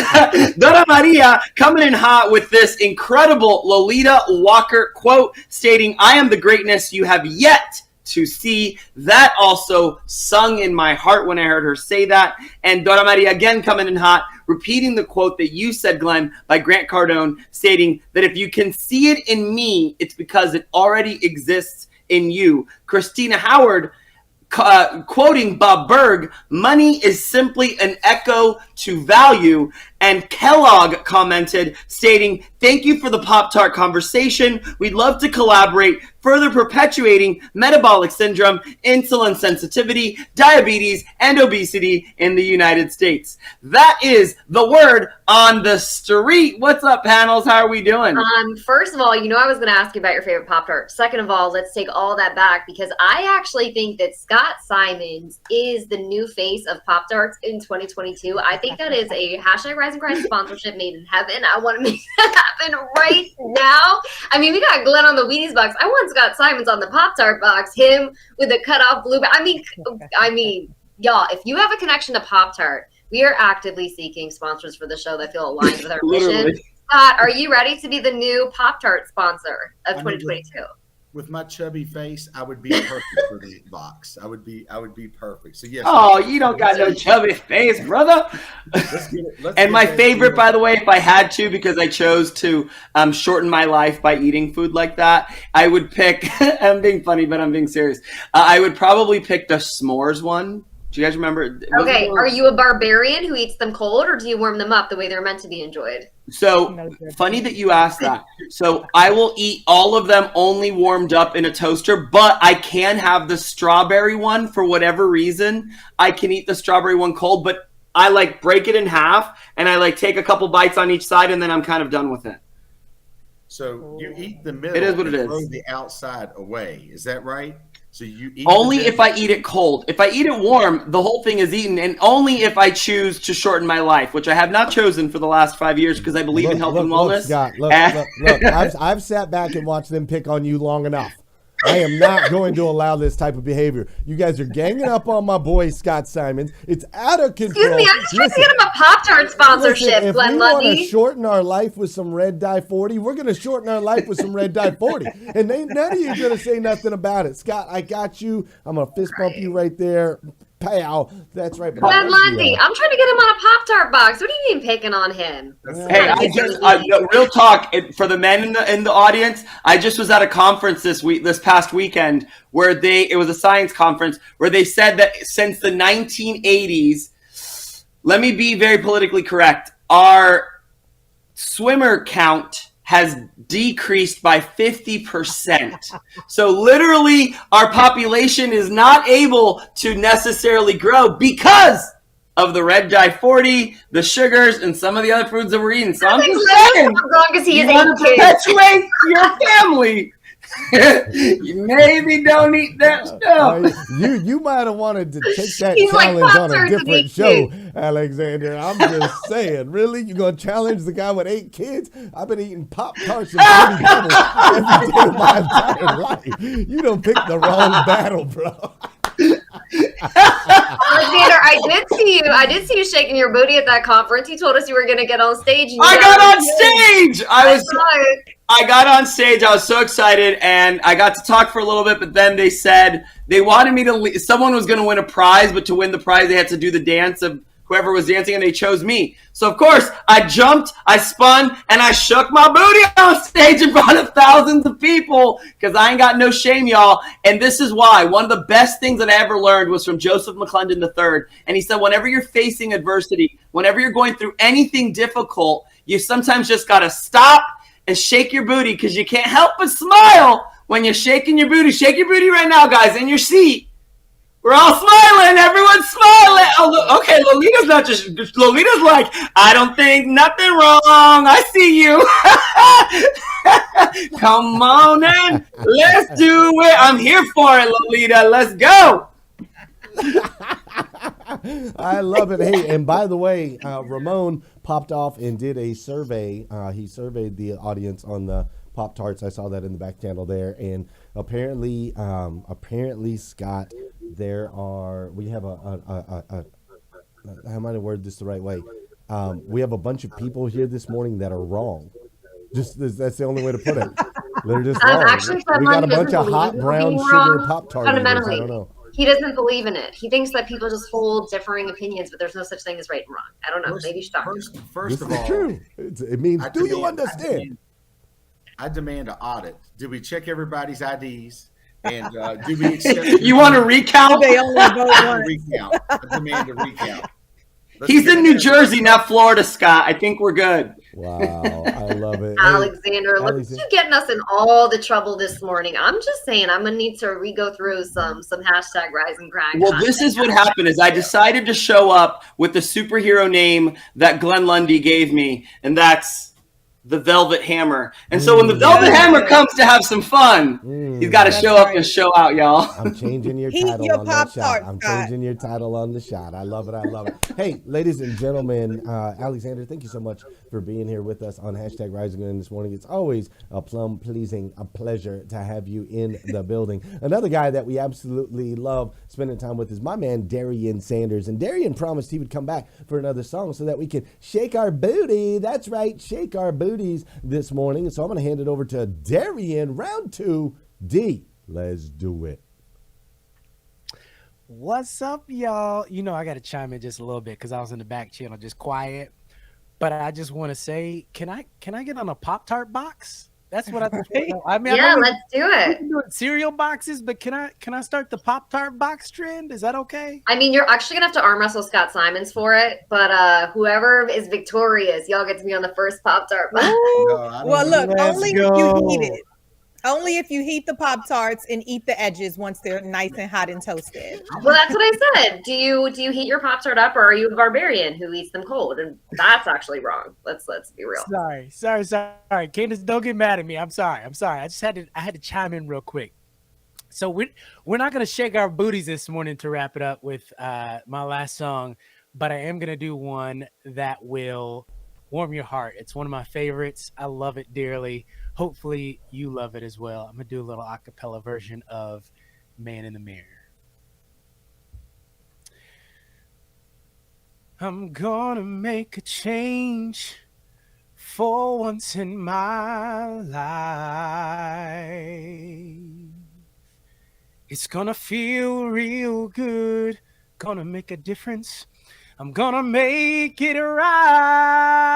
S10: Dora Maria coming in hot with this incredible Lolita Walker quote stating, I am the greatness you have yet to see. That also sung in my heart when I heard her say that. And Dora Maria again coming in hot, repeating the quote that you said, Glenn, by Grant Cardone, stating that if you can see it in me, it's because it already exists in you. Christina Howard quoting Bob Burg, money is simply an echo to value. And Kellogg commented, stating, thank you for the Pop-Tart conversation. We'd love to collaborate, further perpetuating metabolic syndrome, insulin sensitivity, diabetes, and obesity in the United States. That is the word on the street. What's up, panels? How are we doing?
S4: First of all, I was going to ask you about your favorite Pop-Tart. Second of all, let's take all that back because I actually think that Scott Simons is the new face of Pop-Tarts in 2022. I think that is a hashtag Rise and Grind sponsorship made in heaven. I want to make that happen right now. I mean, we got Glenn on the Wheaties box. I want Scott Simons on the Pop-Tart box. Him with the cut off blue. I mean, y'all, if you have a connection to Pop-Tart, we are actively seeking sponsors for the show that feel aligned with our mission. Scott, are you ready to be the new Pop-Tart sponsor of 2022?
S2: With my chubby face, I would be perfect for the box. I would be perfect. So yes.
S10: Oh, you don't got no chubby face, brother. And my favorite, by the way, if I had to, because I chose to shorten my life by eating food like that, I would pick. I'm being funny, but I'm being serious. I would probably pick the s'mores one. Do you guys remember?
S4: Okay, are you a barbarian who eats them cold, or do you warm them up the way they're meant to be enjoyed?
S10: So funny that you asked that. So I will eat all of them only warmed up in a toaster, but I can have the strawberry one for whatever reason. I can eat the strawberry one cold, but I break it in half and I take a couple bites on each side and then I'm kind of done with it.
S2: So you eat the middle.
S10: It is what it is.
S2: Throw the outside away. Is that right? So you eat
S10: only if I eat it cold. If I eat it warm, the whole thing is eaten, and only if I choose to shorten my life, which I have not chosen for the last 5 years because I believe in health and wellness.
S1: Scott, look. I've sat back and watched them pick on you long enough. I am not going to allow this type of behavior. You guys are ganging up on my boy Scott Simons. It's out of control.
S4: Excuse me, I'm just trying to get him a Pop-Tart sponsorship, Glenn Lundy.
S1: If we want to shorten our life with some Red Dye 40, we're going to shorten our life with some Red Dye 40. And ain't none of you going to say nothing about it. Scott, I got you. I'm going to fist bump you right there. Pow. That's right.
S4: Glenn Lundy, I'm trying to get him on a Pop-Tart box. What do you mean picking on him?
S10: Hey, real talk for the men in the audience. I just was at a conference this past weekend where it was a science conference where they said that since the 1980s, let me be very politically correct, our swimmer count has decreased by 50%. So literally our population is not able to necessarily grow because of the Red Dye 40, the sugars, and some of the other foods that we're eating. So I'm just saying,
S4: as long as he is
S10: you want to perpetuate your family. You maybe don't eat that stuff.
S1: You might have wanted to take that challenge on a different show, Alexander. I'm just saying, really? You're going to challenge the guy with 8 kids? I've been eating Pop-Tarts and Fruity Pebbles every day of my entire life. You don't pick the wrong battle, bro.
S4: Alexander, I did see you shaking your booty at that conference. You told us you were going to get on stage.
S10: I got on stage. I got on stage. I was so excited, and I got to talk for a little bit. But then they said they wanted me to. Someone was going to win a prize, but to win the prize, they had to do the dance of whoever was dancing, and they chose me. So of course, I jumped, I spun, and I shook my booty on stage in front of thousands of people because I ain't got no shame, y'all. And this is why. One of the best things that I ever learned was from Joseph McClendon III. And he said, whenever you're facing adversity, whenever you're going through anything difficult, you sometimes just got to stop and shake your booty because you can't help but smile when you're shaking your booty. Shake your booty right now, guys, in your seat. We're all smiling. Everyone's smiling. Oh, okay, Lolita's not just. Lolita's like, I don't think nothing wrong. I see you. Come on in. Let's do it. I'm here for it, Lolita. Let's go.
S1: I love it. Hey, and by the way, Ramon popped off and did a survey. He surveyed the audience on the Pop-Tarts. I saw that in the back channel there. And apparently, Scott, we have how am I to word this the right way? We have a bunch of people here this morning that are wrong. That's the only way to put it. They're just wrong.
S4: Actually,
S1: we got a bunch of hot brown sugar Pop-Tart eaters. I don't know.
S4: He doesn't believe in it. He thinks that people just hold differing opinions, but there's no such thing as right and wrong. I don't know. Maybe you should talk to him.
S2: First of all,
S1: true. It means, do you understand?
S2: I demand an audit. Did we check everybody's IDs? And do we accept?
S10: You want to recount?
S3: They only vote once.
S2: Recount. I demand a recount.
S10: He's in New Jersey, not Florida, Scott. I think we're good.
S1: Wow, I love it.
S4: Alexander, look at you getting us in all the trouble this morning. I'm just saying, I'm gonna need to re-go through some hashtag rise and grind.
S10: Well, this is what happened is I decided to show up with the superhero name that Glenn Lundy gave me, and that's the Velvet Hammer. And so when the Velvet Hammer comes to have some fun, he's got to show up and show out, y'all.
S1: I'm changing your title on that shot. I'm changing your title on the shot. I love it. I love it. Hey, ladies and gentlemen, Alexander, thank you so much for being here with us on hashtag Rising Again this morning. It's always a pleasure to have you in the building. Another guy that we absolutely love spending time with is my man, Darian Sanders. And Darian promised he would come back for another song so that we can shake our booty. That's right, shake our booties this morning. So I'm going to hand it over to Darian, round 2D. Let's do it.
S7: What's up, y'all? You know, I got to chime in just a little bit because I was in the back channel just quiet. But I just want to say, can I get on a Pop-Tart box? That's what I think. I mean,
S4: yeah, let's do it.
S7: Cereal boxes, but can I start the Pop-Tart box trend? Is that okay?
S4: I mean, you're actually gonna have to arm wrestle Scott Simons for it, but whoever is victorious, y'all get to be on the first Pop-Tart box.
S3: Well, look, only if you heat it. Only if you heat the Pop-Tarts and eat the edges once they're nice and hot and toasted.
S4: Well, that's what I said. Do you heat your Pop-Tart up, or are you a barbarian who eats them cold? And that's actually wrong. Let's be real.
S7: Sorry. Candice, don't get mad at me. I'm sorry. I had to chime in real quick. So we're not gonna shake our booties this morning to wrap it up with my last song, but I am gonna do one that will warm your heart. It's one of my favorites. I love it dearly. Hopefully you love it as well. I'm going to do a little a cappella version of Man in the Mirror. I'm going to make a change for once in my life. It's going to feel real good. Going to make a difference. I'm going to make it right.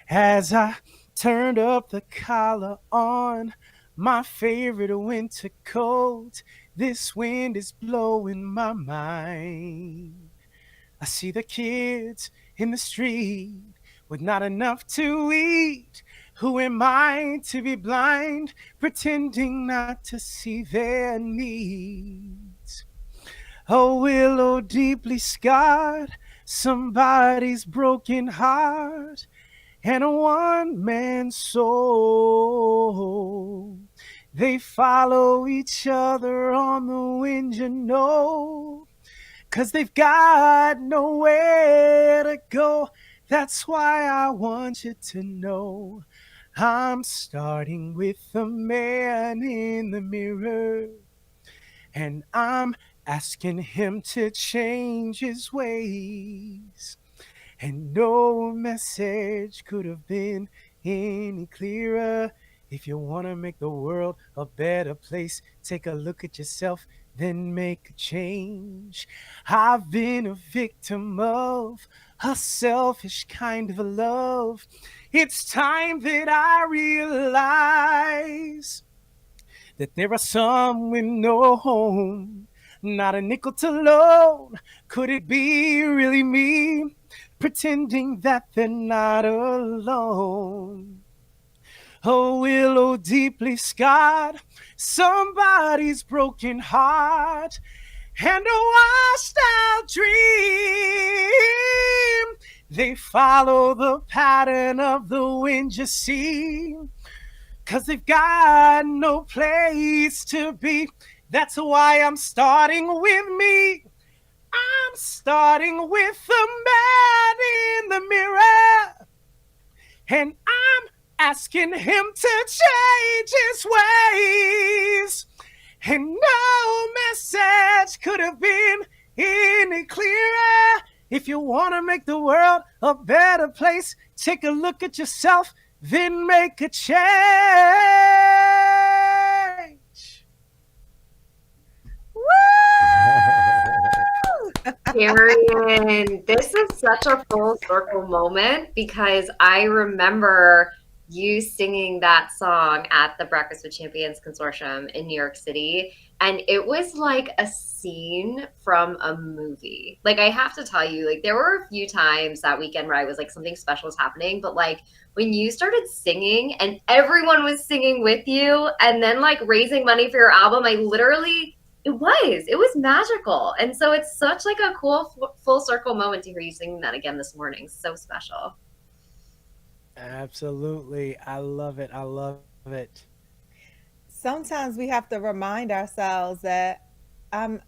S7: As I turned up the collar on my favorite winter coat, this wind is blowing my mind. I see the kids in the street with not enough to eat. Who am I to be blind, pretending not to see their needs? A willow deeply scarred, somebody's broken heart, and a one-man soul. They follow each other on the wind, you know, 'cause they've got nowhere to go. That's why I want you to know I'm starting with the man in the mirror, and I'm asking him to change his ways. And no message could have been any clearer. If you want to make the world a better place, take a look at yourself, then make a change. I've been a victim of a selfish kind of a love. It's time that I realize that there are some with no home, not a nickel to loan. Could it be really me pretending that they're not alone? A willow deeply scarred, somebody's broken heart, and a washed out dream. They follow the pattern of the wind, you see, 'cause they've got no place to be. That's why I'm starting with me. I'm starting with the man in the mirror, and I'm asking him to change his ways. And no message could have been any clearer. If you want to make the world a better place, take a look at yourself, then make a change.
S4: Darian, this is such a full circle moment because I remember you singing that song at the Breakfast with Champions Consortium in New York City. And it was like a scene from a movie. Like, I have to tell you, like, there were a few times that weekend where I was like, something special was happening. But like, when you started singing and everyone was singing with you and then like raising money for your album, I literally, it was magical. And so it's such like a cool full circle moment to hear you singing that again this morning. So special.
S7: Absolutely. I love it. I love it.
S3: Sometimes we have to remind ourselves that I'm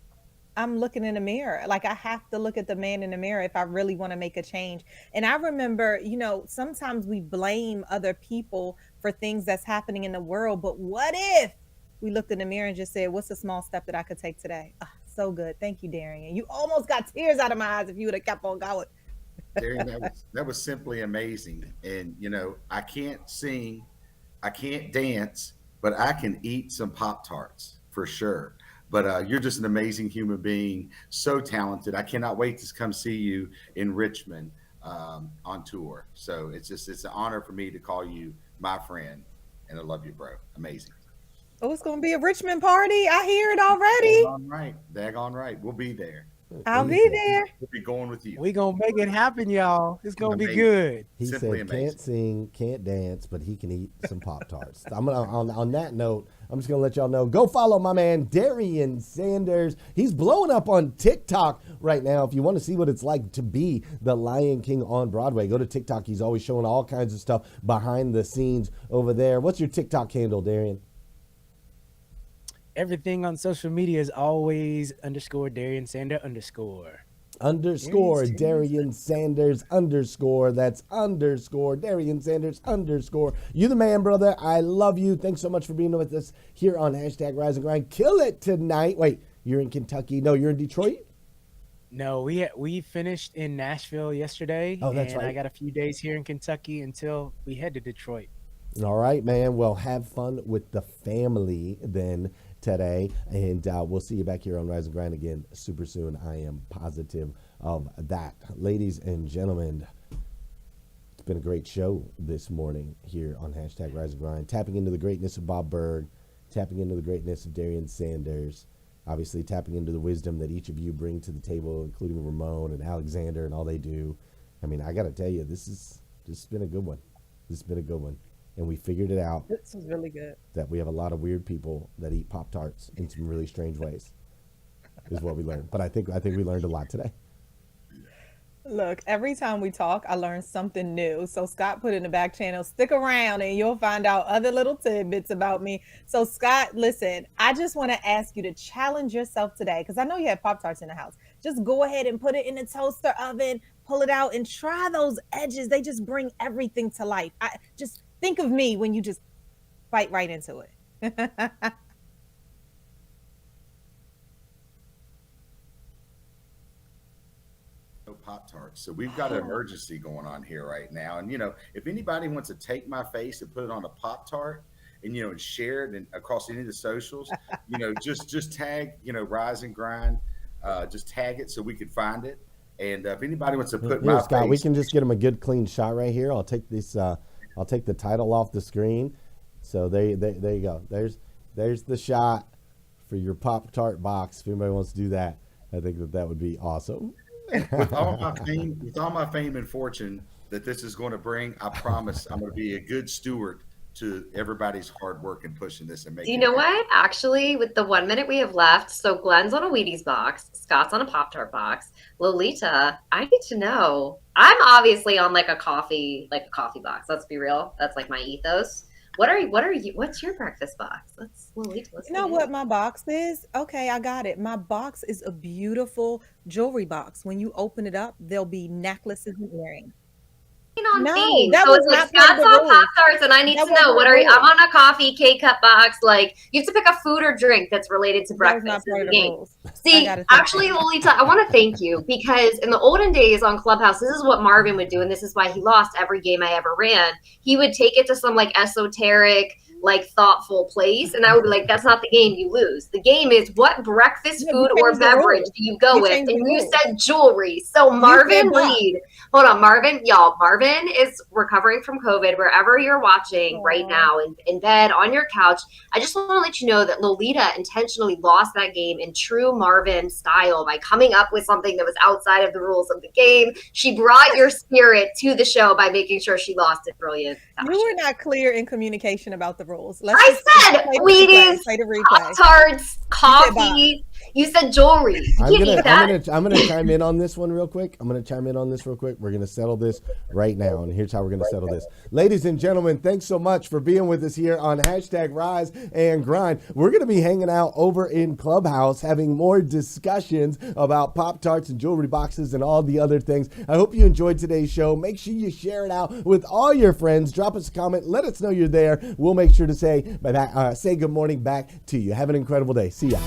S3: looking in the mirror. Like, I have to look at the man in the mirror if I really want to make a change. And I remember, sometimes we blame other people for things that's happening in the world. But what if we looked in the mirror and just said, what's a small step that I could take today? Oh, so good. Thank you, Darian. You almost got tears out of my eyes if you would have kept on going.
S2: Darian, that was simply amazing. And, I can't sing, I can't dance, but I can eat some Pop-Tarts for sure. But you're just an amazing human being, so talented. I cannot wait to come see you in Richmond on tour. So it's an honor for me to call you my friend, and I love you, bro. Amazing.
S3: Oh, it's going to be a Richmond party. I hear it already.
S2: Daggone right. We'll be there.
S3: I'll be there.
S2: We'll be going with you.
S7: We gonna make it happen, y'all. It's gonna be good.
S1: He
S2: Simply
S1: said
S2: amazing.
S1: can't sing, can't dance, but he can eat some Pop-Tarts. I'm gonna on that note, I'm just gonna let y'all know. Go follow my man Darian Sanders. He's blowing up on TikTok right now. If you want to see what it's like to be the Lion King on Broadway, go to TikTok. He's always showing all kinds of stuff behind the scenes over there. What's your TikTok handle, Darian?
S7: Everything on social media is always _ Darian Sander _
S1: Darian Sanders _ That's _ Darian Sanders _ You the man, brother. I love you. Thanks so much for being with us here on #Rise and Grind. Kill it tonight. Wait, you're in Kentucky. No, you're in Detroit?
S7: No, we finished in Nashville yesterday.
S1: Oh, that's
S7: and
S1: right.
S7: I got a few days here in Kentucky until we head to Detroit.
S1: All right, man. Well, have fun with the family then today, and we'll see you back here on Rise and Grind again super soon. I am positive of that. Ladies and gentlemen, it's been a great show this morning here on #Rise and Grind, tapping into the greatness of Bob Burg, tapping into the greatness of Darian Sanders, obviously tapping into the wisdom that each of you bring to the table, including Ramon and Alexander and all they do. I mean, I got to tell you, this has been a good one. This has been a good one. And we figured it out
S3: This was really good.
S1: that we have a lot of weird people that eat Pop-Tarts in some really strange ways, is what we learned. But I think we learned a lot today.
S3: Look, every time we talk, I learn something new. So Scott put in the back channel, stick around and you'll find out other little tidbits about me. So Scott, listen, I just want to ask you to challenge yourself today, because I know you have Pop-Tarts in the house. Just go ahead and put it in the toaster oven, pull it out and try those edges. They just bring everything to life. Just think of me when you just bite right into it.
S2: Pop-Tarts. So we've got an emergency going on here right now. And, if anybody wants to take my face and put it on a Pop-Tart and, and share it and across any of the socials, just tag, Rise and Grind, just tag it so we can find it. And if anybody wants to put my
S1: Scott,
S2: face,
S1: we can just get him a good clean shot right here. I'll take this. I'll take the title off the screen. So there you go. There's the shot for your Pop-Tart box. If anybody wants to do that, I think that would be awesome.
S2: With all my fame and fortune that this is going to bring, I promise I'm going to be a good steward to everybody's hard work and pushing this and making.
S4: Do you know what? Actually, with the 1 minute we have left, so Glenn's on a Wheaties box, Scott's on a Pop-Tart box. Lolita, I need to know. I'm obviously on like a coffee box. Let's be real. That's like my ethos. What are you? What's your breakfast box? Lolita.
S3: You know what my box is? Okay, I got it. My box is a beautiful jewelry box. When you open it up, there'll be necklaces and earrings.
S4: On
S3: No,
S4: theme.
S3: that
S4: So
S3: was
S4: it's like
S3: not part of
S4: Scott's
S3: the
S4: on
S3: rules.
S4: Pop-Tarts, and I need
S3: That
S4: to know
S3: wasn't
S4: what
S3: the
S4: are you?
S3: rules.
S4: I'm on a coffee K-cup box. Like you have to pick a food or drink that's related to
S3: That was
S4: breakfast.
S3: not
S4: Is
S3: part
S4: the
S3: of the
S4: game.
S3: rules. I
S4: See,
S3: gotta take
S4: actually,
S3: that.
S4: Lolita, I want to thank you because in the olden days on Clubhouse, this is what Marvin would do, and this is why he lost every game I ever ran. He would take it to some like esoteric, like thoughtful place, and I would be like, "That's not the game. You lose. The game is what breakfast
S3: Yeah,
S4: food
S3: you
S4: or
S3: changed the
S4: beverage
S3: rules.
S4: do you go
S3: You
S4: with?"
S3: changed
S4: And
S3: the
S4: you
S3: rules.
S4: said jewelry. So
S3: You
S4: Marvin
S3: said box.
S4: Reid, hold on, Marvin, y'all. Marvin is recovering from COVID. Wherever you're watching right
S3: Aw.
S4: now, in bed on your couch, I just want to let you know that Lolita intentionally lost that game in true Marvin style by coming up with something that was outside of the rules of the game. She brought your spirit to the show by making sure she lost it brilliant.
S3: You were not clear in communication about the rules.
S4: I said
S3: play the
S4: Wheaties,
S3: replay. Play the replay.
S4: Pop-Tarts,
S3: box.
S4: coffee. You said jewelry. You can't eat that.
S1: I'm gonna chime in on this one real quick. We're gonna settle this right now, and here's how we're gonna settle this. Ladies and gentlemen, thanks so much for being with us here on #Rise and Grind. We're gonna be hanging out over in Clubhouse, having more discussions about Pop-Tarts and jewelry boxes and all the other things. I hope you enjoyed today's show. Make sure you share it out with all your friends. Drop us a comment. Let us know you're there. We'll make sure to say good morning back to you. Have an incredible day. See ya.